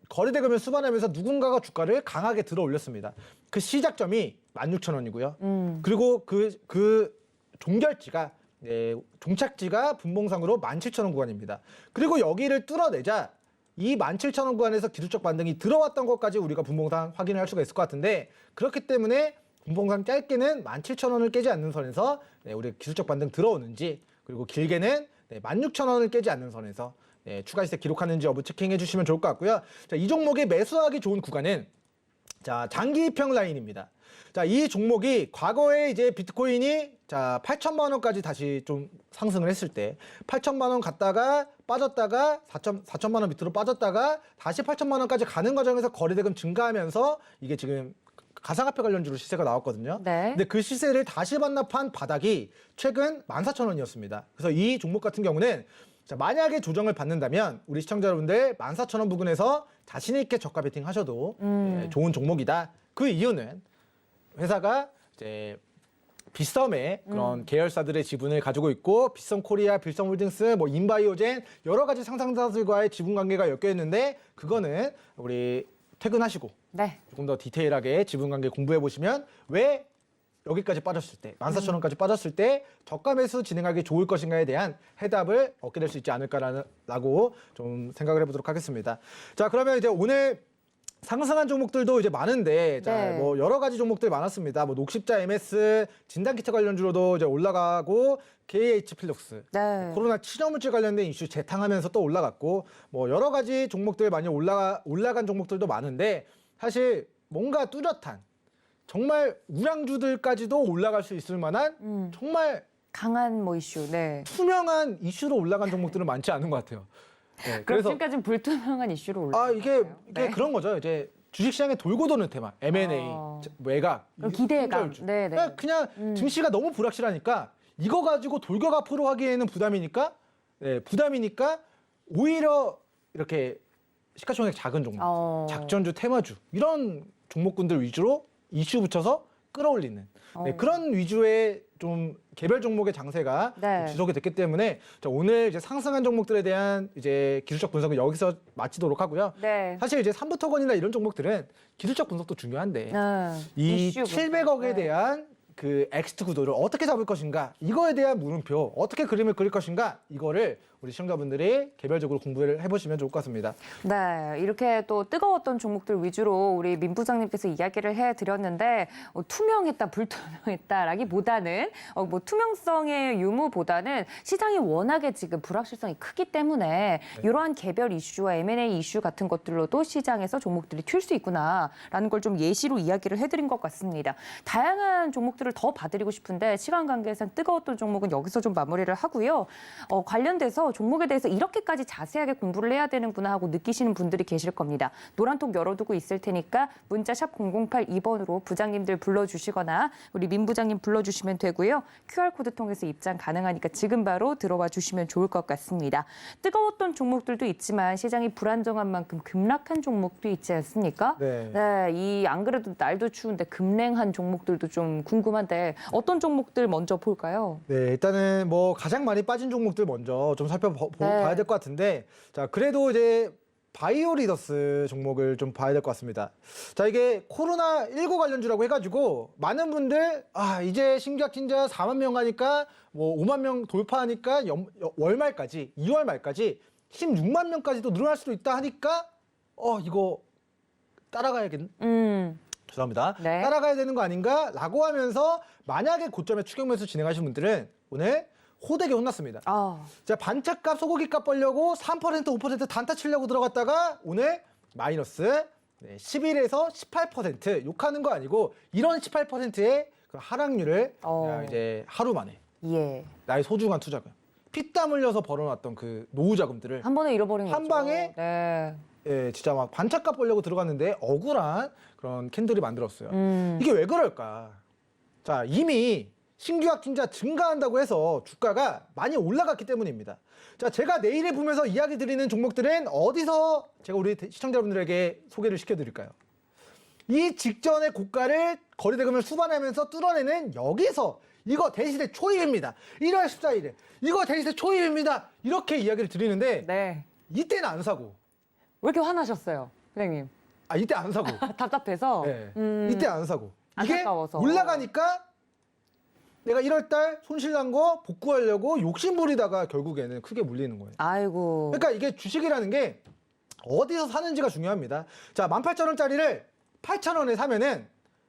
거래대금을 수반하면서 누군가가 주가를 강하게 들어 올렸습니다. 그 시작점이 16,000원이고요. 그리고 그 종결지가 종착지가 분봉상으로 17,000원 구간입니다. 그리고 여기를 뚫어내자 이 17,000원 구간에서 기술적 반등이 들어왔던 것까지 우리가 분봉상 확인을 할 수가 있을 것 같은데 그렇기 때문에 분봉상 짧게는 17,000원을 깨지 않는 선에서 우리 기술적 반등 들어오는지 그리고 길게는 16,000원을 깨지 않는 선에서 추가 시세 기록하는지 여부 체킹해 주시면 좋을 것 같고요. 자, 이 종목이 매수하기 좋은 구간은 자, 장기평 라인입니다. 자, 이 종목이 과거에 이제 비트코인이 자, 8천만 원까지 다시 좀 상승을 했을 때 8천만 원 갔다가 빠졌다가 4천만 원 밑으로 빠졌다가 다시 8천만 원까지 가는 과정에서 거래대금 증가하면서 이게 지금 가상화폐 관련주로 시세가 나왔거든요. 네. 근데 그 시세를 다시 반납한 바닥이 최근 14,000원이었습니다. 그래서 이 종목 같은 경우는 자, 만약에 조정을 받는다면 우리 시청자 여러분들 14,000원 부근에서 자신 있게 저가 베팅 하셔도 좋은 종목이다. 그 이유는 회사가 이제 빗썸의 그런 계열사들의 지분을 가지고 있고 빗썸 코리아, 빗썸 홀딩스, 뭐 인바이오젠 여러 가지 상장사들과의 지분 관계가 엮여 있는데 그거는 우리 퇴근하시고 네. 조금 더 디테일하게 지분 관계 공부해 보시면 왜 여기까지 빠졌을 때 14,000원까지 빠졌을 때 저가 매수 진행하기 좋을 것인가에 대한 해답을 얻게 될 수 있지 않을까라고 좀 생각을 해보도록 하겠습니다. 자, 그러면 이제 오늘 상승한 종목들도 이제 많은데, 자, 네. 뭐 여러 가지 종목들 많았습니다. 뭐 녹십자 MS, 진단키트 관련주로도 이제 올라가고, KH 필룩스, 네. 코로나 치료물질 관련된 이슈 재탕하면서 또 올라갔고, 뭐 여러 가지 종목들 많이 올라간 종목들도 많은데, 사실 뭔가 뚜렷한 정말 우량주들까지도 올라갈 수 있을 만한 정말 강한 뭐 이슈. 네. 투명한 이슈로 올라간 종목들은 많지 않은 것 같아요. 네, 그럼 지금까지는 불투명한 이슈로 올라가요. 이게 네. 그런 거죠. 이제 주식시장에 돌고 도는 테마, M&A, 외곽, 그럼 기대감. 손절주. 네네. 그냥 증시가 너무 불확실하니까 이거 가지고 돌격 앞으로 하기에는 부담이니까 오히려 이렇게 시가총액 작은 종목, 작전주, 테마주 이런 종목군들 위주로 이슈 붙여서 끌어올리는 그런 위주의 좀 개별 종목의 장세가 네. 좀 지속이 됐기 때문에 자, 오늘 이제 상승한 종목들에 대한 이제 기술적 분석은 여기서 마치도록 하고요. 네. 사실 이제 삼부토건이나 이런 종목들은 기술적 분석도 중요한데 이 이슈 700억에 네. 대한 그 엑스트 구도를 어떻게 잡을 것인가 이거에 대한 물음표 어떻게 그림을 그릴 것인가 이거를 우리 시청자분들이 개별적으로 공부를 해보시면 좋을 것 같습니다. 네, 이렇게 또 뜨거웠던 종목들 위주로 우리 민 부장님께서 이야기를 해드렸는데 투명했다, 불투명했다라기보다는 뭐 투명성의 유무보다는 시장이 워낙에 지금 불확실성이 크기 때문에 이러한 개별 이슈와 M&A 이슈 같은 것들로도 시장에서 종목들이 튈 수 있구나라는 걸 좀 예시로 이야기를 해드린 것 같습니다. 다양한 종목들을 더 봐드리고 싶은데 시간 관계상 뜨거웠던 종목은 여기서 좀 마무리를 하고요. 관련돼서 종목에 대해서 이렇게까지 자세하게 공부를 해야 되는구나 하고 느끼시는 분들이 계실 겁니다. 노란톡 열어두고 있을 테니까 문자 샵 0082번으로 부장님들 불러주시거나 우리 민 부장님 불러주시면 되고요. QR코드 통해서 입장 가능하니까 지금 바로 들어와 주시면 좋을 것 같습니다. 뜨거웠던 종목들도 있지만 시장이 불안정한 만큼 급락한 종목도 있지 않습니까? 네. 이 안 그래도 날도 추운데 급냉한 종목들도 좀 궁금한데 어떤 종목들 먼저 볼까요? 네, 일단은 뭐 가장 많이 빠진 종목들 먼저 좀 살펴봐야 될 것 같은데, 자, 그래도 이제 바이오리더스 종목을 좀 봐야 될 것 같습니다. 자, 이게 코로나19 관련주라고 해가지고 많은 분들 이제 신규 확진자 4만 명 가니까 뭐 5만 명 돌파하니까 월말까지 2월 말까지 16만 명까지도 늘어날 수도 있다 하니까 이거 죄송합니다. 네. 따라가야 되는 거 아닌가라고 하면서 만약에 고점에 추격 매수 진행하신 분들은 오늘 호되게 혼났습니다. 자, 반차값 소고기값 벌려고 3% 5% 단타 치려고 들어갔다가 오늘 마이너스 11에서 18% 욕하는 거 아니고 이런 18%의 그 하락률을 그냥 이제 하루 만에 나의 소중한 투자금 피땀 흘려서 벌어놨던 그 노후 자금들을 한 번에 잃어버린 거죠. 한 방에 네. 진짜 막 반차값 벌려고 들어갔는데 억울한 그런 캔들이 만들었어요. 이게 왜 그럴까? 자, 이미 신규 확진자 증가한다고 해서 주가가 많이 올라갔기 때문입니다. 자, 제가 내일에 보면서 이야기 드리는 종목들은 어디서 제가 우리 시청자분들에게 소개를 시켜드릴까요? 이 직전의 고가를 거래대금을 수반하면서 뚫어내는 여기서 이거 대시대 초입입니다. 1월 14일에 이거 대시대 초입입니다. 이렇게 이야기를 드리는데 이때는 안 사고. 왜 이렇게 화나셨어요, 선생님? 이때 안 사고. 답답해서? 네. 이때 안 사고. 이게 안타까워서. 올라가니까 내가 1월달 손실난 거 복구하려고 욕심부리다가 결국에는 크게 물리는 거예요. 아이고. 그러니까 이게 주식이라는 게 어디서 사는지가 중요합니다. 자, 18,000원짜리를 8,000원에 사면은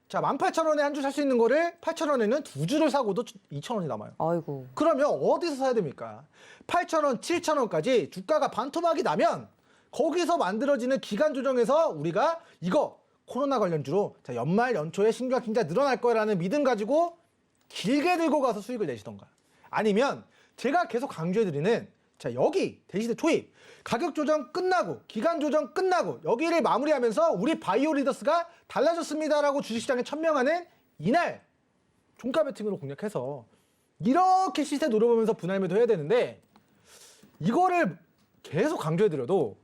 자, 18,000원에 한 주 살 수 있는 거를 8,000원에는 두 주를 사고도 2,000원이 남아요. 아이고. 그러면 어디서 사야 됩니까? 8,000원, 7,000원까지 주가가 반토막이 나면 거기서 만들어지는 기간 조정에서 우리가 이거 코로나 관련주로 자, 연말 연초에 신규 확진자 늘어날 거라는 믿음 가지고 길게 들고 가서 수익을 내시던가, 아니면 제가 계속 강조해드리는 자, 여기 대시대 초입 가격 조정 끝나고 기간 조정 끝나고 여기를 마무리하면서 우리 바이오리더스가 달라졌습니다라고 주식시장에 천명하는 이날 종가 베팅으로 공략해서 이렇게 시세 노려보면서 분할 매도 해야 되는데, 이거를 계속 강조해드려도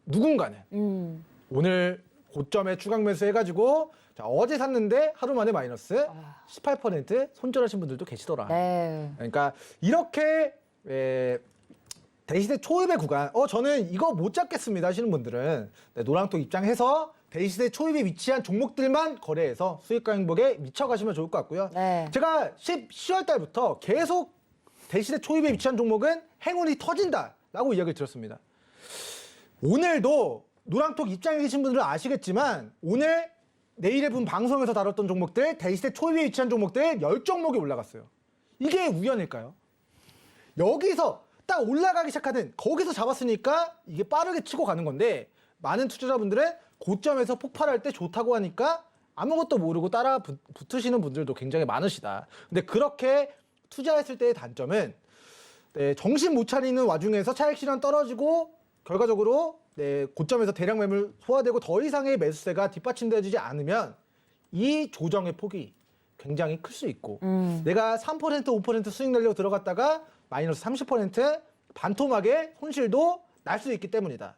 누군가는 오늘 고점에 추각 매수 해가지고 자, 어제 샀는데 하루 만에 마이너스 18% 손절하신 분들도 계시더라. 그러니까 이렇게 대시대 초입의 구간, 저는 이거 못 잡겠습니다 하시는 분들은 노랑톡 입장해서 대시대 초입에 위치한 종목들만 거래해서 수익과 행복에 미쳐가시면 좋을 것 같고요. 제가 10월 달부터 계속 대시대 초입에 위치한 종목은 행운이 터진다라고 이야기를 드렸습니다. 오늘도 노랑톡 입장에 계신 분들은 아시겠지만 오늘 내일의 분 방송에서 다뤘던 종목들, 대시대 초입에 위치한 종목들 10종목이 올라갔어요. 이게 우연일까요? 여기서 딱 올라가기 시작하는 거기서 잡았으니까 이게 빠르게 치고 가는 건데, 많은 투자자분들은 고점에서 폭발할 때 좋다고 하니까 아무것도 모르고 따라 붙으시는 분들도 굉장히 많으시다. 근데 그렇게 투자했을 때의 단점은 정신 못 차리는 와중에서 차익 실현 떨어지고 결과적으로 고점에서 대량 매물 소화되고 더 이상의 매수세가 뒷받침되지 않으면 이 조정의 폭이 굉장히 클 수 있고, 내가 3% 5% 수익 내려고 들어갔다가 마이너스 30% 반토막의 손실도 날 수 있기 때문이다.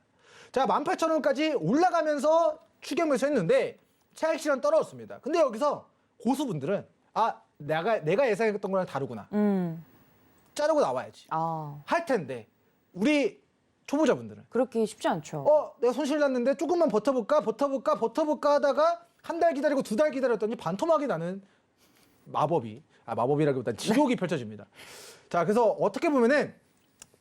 자, 18,000원까지 올라가면서 추격 매수했는데 차익 실현 떨어졌습니다. 근데 여기서 고수분들은 내가 예상했던 거랑 다르구나. 자르고 나와야지. 할 텐데 우리 초보자분들은 그렇게 쉽지 않죠. 내가 손실 났는데 조금만 버텨볼까 하다가 한 달 기다리고 2달 기다렸더니 반토막이 나는 마법이라기보단 지옥이 펼쳐집니다. 자, 그래서 어떻게 보면은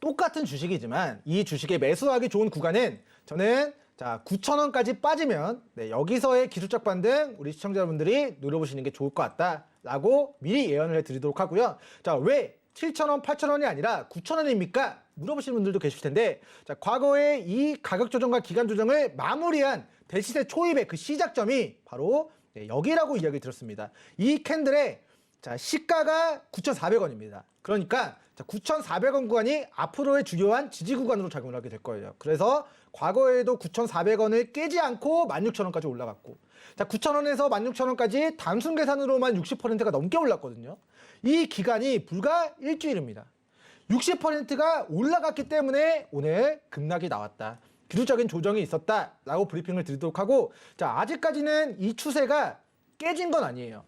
똑같은 주식이지만 이 주식에 매수하기 좋은 구간은 저는 자 9,000원까지 빠지면 여기서의 기술적 반등 우리 시청자분들이 노려보시는 게 좋을 것 같다라고 미리 예언을 해드리도록 하고요. 자, 왜 7,000원, 8,000원이 아니라 9,000원입니까? 물어보시는 분들도 계실 텐데, 자, 과거에 이 가격 조정과 기간 조정을 마무리한 대시세 초입의 그 시작점이 바로 여기라고 이야기 들었습니다. 이 캔들의 자, 시가가 9,400원입니다. 그러니까 9,400원 구간이 앞으로의 주요한 지지 구간으로 작용을 하게 될 거예요. 그래서 과거에도 9,400원을 깨지 않고 16,000원까지 올라갔고, 자, 9,000원에서 16,000원까지 단순 계산으로만 60%가 넘게 올랐거든요. 이 기간이 불과 일주일입니다. 60%가 올라갔기 때문에 오늘 급락이 나왔다. 기술적인 조정이 있었다라고 브리핑을 드리도록 하고, 자, 아직까지는 이 추세가 깨진 건 아니에요.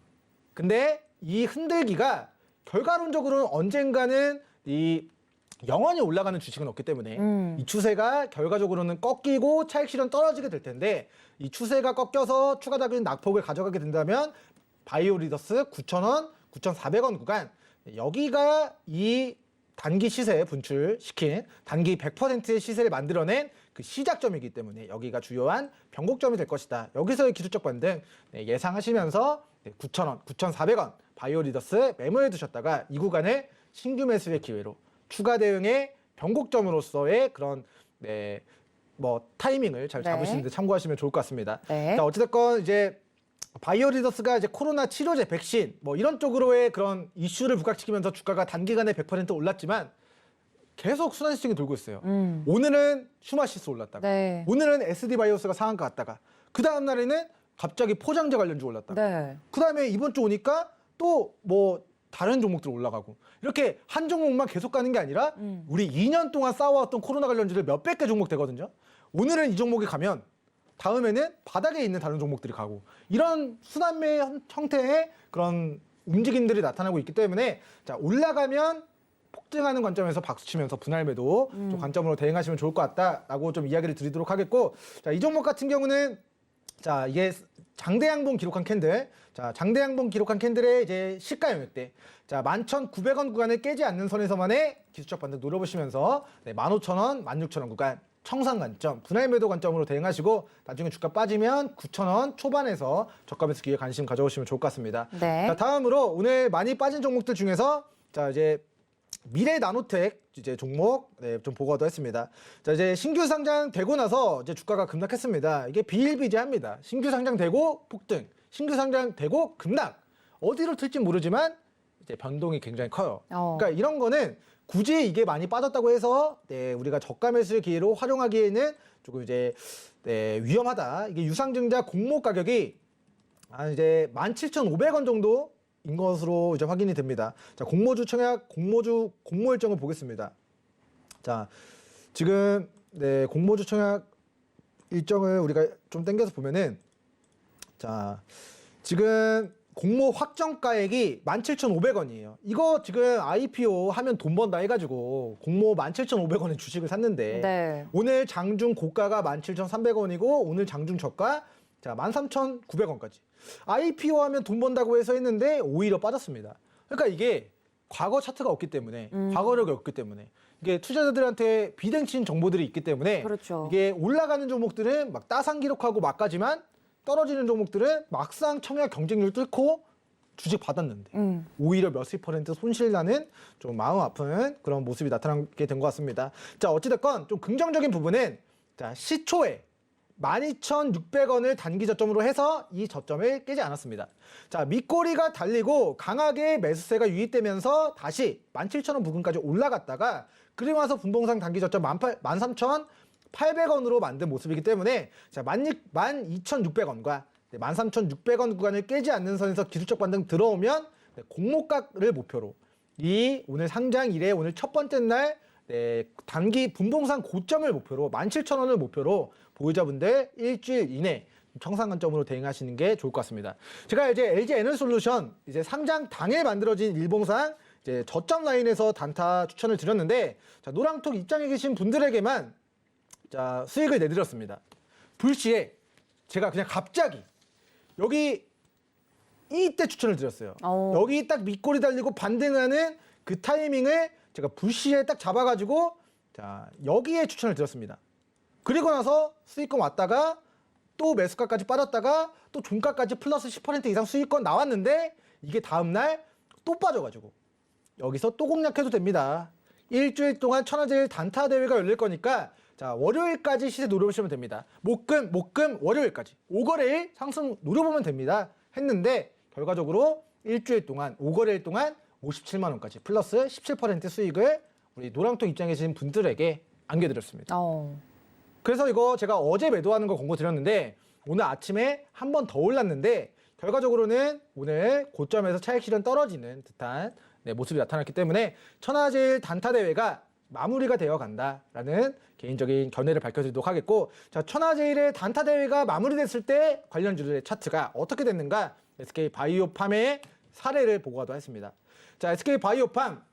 근데 이 흔들기가 결과론적으로는 언젠가는 이 영원히 올라가는 주식은 없기 때문에 이 추세가 결과적으로는 꺾이고 차익 실현 떨어지게 될 텐데, 이 추세가 꺾여서 추가적인 낙폭을 가져가게 된다면 바이오리더스 9,000원, 9,400원 구간, 여기가 이 단기 시세에 분출시킨 단기 100%의 시세를 만들어낸 그 시작점이기 때문에 여기가 주요한 변곡점이 될 것이다. 여기서의 기술적 반등 예상하시면서 9,000원, 9,400원 바이오리더스 메모해 두셨다가 이 구간을 신규 매수의 기회로 추가 대응의 변곡점으로서의 그런 뭐 타이밍을 잘 잡으시는데 참고하시면 좋을 것 같습니다. 네. 자, 어찌됐건 이제 바이오리더스가 이제 코로나 치료제, 백신 뭐 이런 쪽으로의 그런 이슈를 부각시키면서 주가가 단기간에 100% 올랐지만 계속 순환 시장이 돌고 있어요. 오늘은 슈마시스 올랐다가, 네. 오늘은 SD 바이오스가 상한가 갔다가, 그 다음 날에는 갑자기 포장재 관련주 올랐다가, 네. 그 다음에 이번 주 오니까 또 뭐 다른 종목들 올라가고, 이렇게 한 종목만 계속 가는 게 아니라 우리 2년 동안 쌓아왔던 코로나 관련주들 몇백 개 종목 되거든요. 오늘은 이 종목이 가면 다음에는 바닥에 있는 다른 종목들이 가고, 이런 순환매 형태의 그런 움직임들이 나타나고 있기 때문에, 자, 올라가면 폭증하는 관점에서 박수치면서 분할매도 좀 관점으로 대응하시면 좋을 것 같다라고 좀 이야기를 드리도록 하겠고, 자, 이 종목 같은 경우는 자, 이게 장대양봉 기록한 캔들, 자, 장대양봉 기록한 캔들의 이제 시가 영역대, 자, 11,900원 구간을 깨지 않는 선에서만의 기술적 반등 노려보시면서 15,000원, 16,000원 구간 청산 관점, 분할 매도 관점으로 대응하시고, 나중에 주가 빠지면 9,000원 초반에서 저가 매수 기회 관심 가져오시면 좋을 것 같습니다. 네. 자, 다음으로 오늘 많이 빠진 종목들 중에서 자, 이제 미래 나노텍 이제 종목 좀 보고도 했습니다. 자, 이제 신규 상장되고 나서 이제 주가가 급락했습니다. 이게 비일비재합니다. 신규 상장되고 폭등, 신규 상장되고 급락, 어디로 튈지 모르지만 이제 변동이 굉장히 커요. 그러니까 이런 거는 굳이 이게 많이 빠졌다고 해서 우리가 저가 매수의 기회로 활용하기에는 조금 이제 위험하다. 이게 유상증자 공모 가격이 이제 17,500원 정도인 것으로 이제 확인이 됩니다. 자, 공모주 청약, 공모 일정을 보겠습니다. 자, 지금 공모주 청약 일정을 우리가 좀 당겨서 보면은, 자, 지금 공모 확정가액이 17,500원이에요. 이거 지금 IPO 하면 돈 번다 해가지고 공모 17,500원에 주식을 샀는데, 네. 오늘 장중 고가가 17,300원이고 오늘 장중 저가 자 13,900원까지 IPO 하면 돈 번다고 해서 했는데 오히려 빠졌습니다. 그러니까 이게 과거 차트가 없기 때문에, 과거력이 없기 때문에, 이게 투자자들한테 비대칭 정보들이 있기 때문에, 그렇죠. 이게 올라가는 종목들은 막 따상 기록하고 막 가지만 떨어지는 종목들은 막상 청약 경쟁률 뚫고 주식 받았는데 오히려 몇십 퍼센트 손실 나는 좀 마음 아픈 그런 모습이 나타나게 된 것 같습니다. 자, 어찌됐건 좀 긍정적인 부분은, 자, 시초에 12,600원을 단기 저점으로 해서 이 저점을 깨지 않았습니다. 자, 밑꼬리가 달리고 강하게 매수세가 유입되면서 다시 17,000원 부근까지 올라갔다가, 그리고 나서 분봉상 단기 저점 13,800원으로 만든 모습이기 때문에, 자, 12,600원과 13,600원 구간을 깨지 않는 선에서 기술적 반등 들어오면 공모가를 목표로, 이 오늘 상장 이래 오늘 첫 번째 날 단기 분봉상 고점을 목표로 17,000원을 목표로 보유자분들 일주일 이내 청산 관점으로 대응하시는 게 좋을 것 같습니다. 제가 이제 LG 에너솔루션 이제 상장 당일 만들어진 일봉상 이제 저점 라인에서 단타 추천을 드렸는데, 자, 노랑톡 입장에 계신 분들에게만 자, 수익을 내드렸습니다. 불시에 제가 그냥 갑자기 여기 이때 추천을 드렸어요. 여기 딱 밑꼬리 달리고 반등하는 그 타이밍을 제가 불시에 딱 잡아가지고, 자, 여기에 추천을 드렸습니다. 그리고 나서 수익권 왔다가 또 매수가까지 빠졌다가 또 종가까지 플러스 10% 이상 수익권 나왔는데, 이게 다음날 또 빠져가지고 여기서 또 공략해도 됩니다. 일주일 동안 천하제일 단타 대회가 열릴 거니까, 자, 월요일까지 시세 노려보시면 됩니다. 목금, 월요일까지 5거래일 상승 노려보면 됩니다. 했는데 결과적으로 일주일 동안 5거래일 동안 57만 원까지 플러스 17% 수익을 우리 노랑통 입장에 계신 분들에게 안겨드렸습니다. 그래서 이거 제가 어제 매도하는 거 권고 드렸는데 오늘 아침에 한 번 더 올랐는데 결과적으로는 오늘 고점에서 차익 실현 떨어지는 듯한 모습이 나타났기 때문에 천하제일 단타 대회가 마무리가 되어 간다라는 개인적인 견해를 밝혀드리도록 하겠고, 자, 천하제일의 단타 대회가 마무리됐을 때 관련주들의 차트가 어떻게 됐는가 SK바이오팜의 사례를 보고도 했습니다. 자, SK바이오팜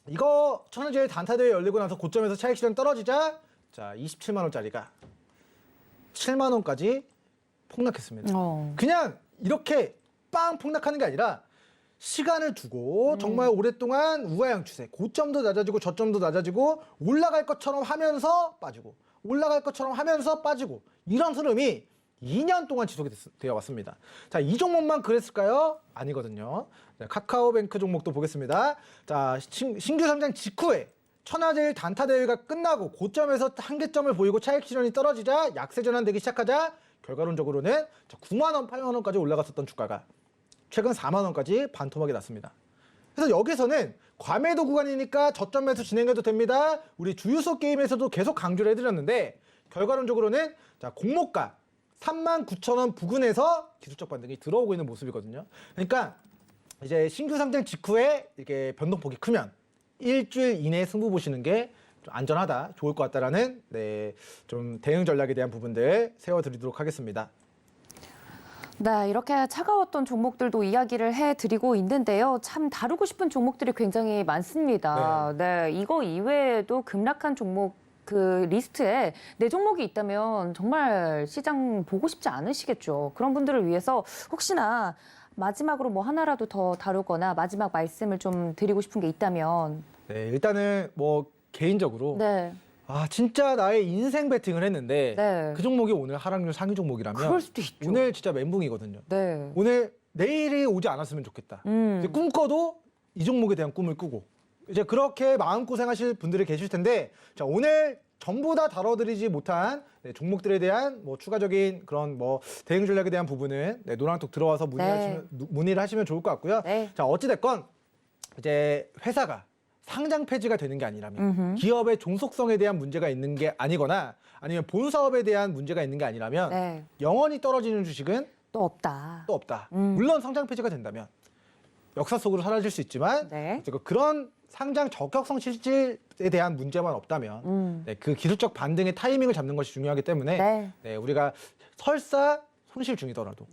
이거 천하제일 단타 대회 열리고 나서 고점에서 차익 실현 떨어지자 자 27만 원짜리가 7만 원까지 폭락했습니다. 그냥 이렇게 빵 폭락하는 게 아니라 시간을 두고 정말 오랫동안 우하향 추세, 고점도 낮아지고 저점도 낮아지고 올라갈 것처럼 하면서 빠지고 올라갈 것처럼 하면서 빠지고 이런 흐름이 2년 동안 지속이 되어 왔습니다. 자, 이 종목만 그랬을까요? 아니거든요. 자, 카카오뱅크 종목도 보겠습니다. 자, 신규 상장 직후에 천하제일 단타 대회가 끝나고 고점에서 한계점을 보이고 차익 실현이 떨어지자 약세 전환되기 시작하자 결과론적으로는 9만 원, 8만 원까지 올라갔었던 주가가 최근 4만 원까지 반토막이 났습니다. 그래서 여기서는 과매도 구간이니까 저점에서 진행해도 됩니다. 우리 주유소 게임에서도 계속 강조를 해드렸는데 결과론적으로는 자, 공모가 39,000원 부근에서 기술적 반등이 들어오고 있는 모습이거든요. 그러니까 이제 신규 상장 직후에 이게 변동폭이 크면 일주일 이내에 승부 보시는 게 좀 안전하다, 좋을 것 같다라는 좀 대응 전략에 대한 부분들 세워드리도록 하겠습니다. 네, 이렇게 차가웠던 종목들도 이야기를 해드리고 있는데요. 참 다루고 싶은 종목들이 굉장히 많습니다. 네, 이거 이외에도 급락한 종목 그 리스트에 내 종목이 있다면 정말 시장 보고 싶지 않으시겠죠. 그런 분들을 위해서 혹시나 마지막으로 뭐 하나라도 더 다루거나 마지막 말씀을 좀 드리고 싶은 게 있다면. 네, 일단은 뭐 개인적으로 아 진짜 나의 인생 베팅을 했는데 그 종목이 오늘 하락률 상위 종목이라면 그럴 수도 있죠. 오늘 진짜 멘붕이거든요. 오늘 내일이 오지 않았으면 좋겠다. 이제 꿈꿔도 이 종목에 대한 꿈을 꾸고 이제 그렇게 마음고생하실 분들이 계실 텐데 자, 오늘 전부 다 다뤄드리지 못한 종목들에 대한 뭐 추가적인 그런 뭐 대응 전략에 대한 부분은 노란톡 들어와서 문의를 하시면 좋을 것 같고요. 자, 어찌됐건 이제 회사가 상장 폐지가 되는 게 아니라면 기업의 종속성에 대한 문제가 있는 게 아니거나 아니면 본 사업에 대한 문제가 있는 게 아니라면 영원히 떨어지는 주식은 또 없다. 물론 상장 폐지가 된다면 역사 속으로 사라질 수 있지만 그런 상장 적격성 실질에 대한 문제만 없다면 그 기술적 반등의 타이밍을 잡는 것이 중요하기 때문에 우리가 설사 손실 중이더라도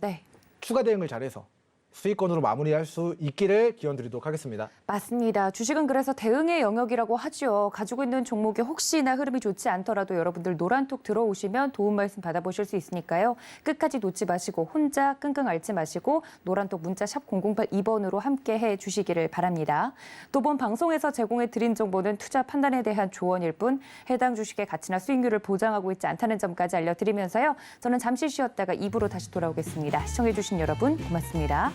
추가 대응을 잘해서 수익권으로 마무리할 수 있기를 기원드리도록 하겠습니다. 맞습니다. 주식은 그래서 대응의 영역이라고 하죠. 가지고 있는 종목이 혹시나 흐름이 좋지 않더라도 여러분들 노란톡 들어오시면 도움 말씀 받아보실 수 있으니까요. 끝까지 놓지 마시고 혼자 끙끙 앓지 마시고 노란톡 문자 샵 0082번으로 함께 해주시기를 바랍니다. 또 본 방송에서 제공해 드린 정보는 투자 판단에 대한 조언일 뿐 해당 주식의 가치나 수익률을 보장하고 있지 않다는 점까지 알려드리면서요. 저는 잠시 쉬었다가 2부로 다시 돌아오겠습니다. 시청해 주신 여러분 고맙습니다.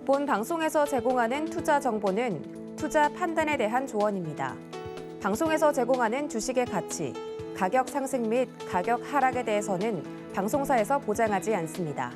본 방송에서 제공하는 투자 정보는 투자 판단에 대한 조언입니다. 방송에서 제공하는 주식의 가치, 가격 상승 및 가격 하락에 대해서는 방송사에서 보장하지 않습니다.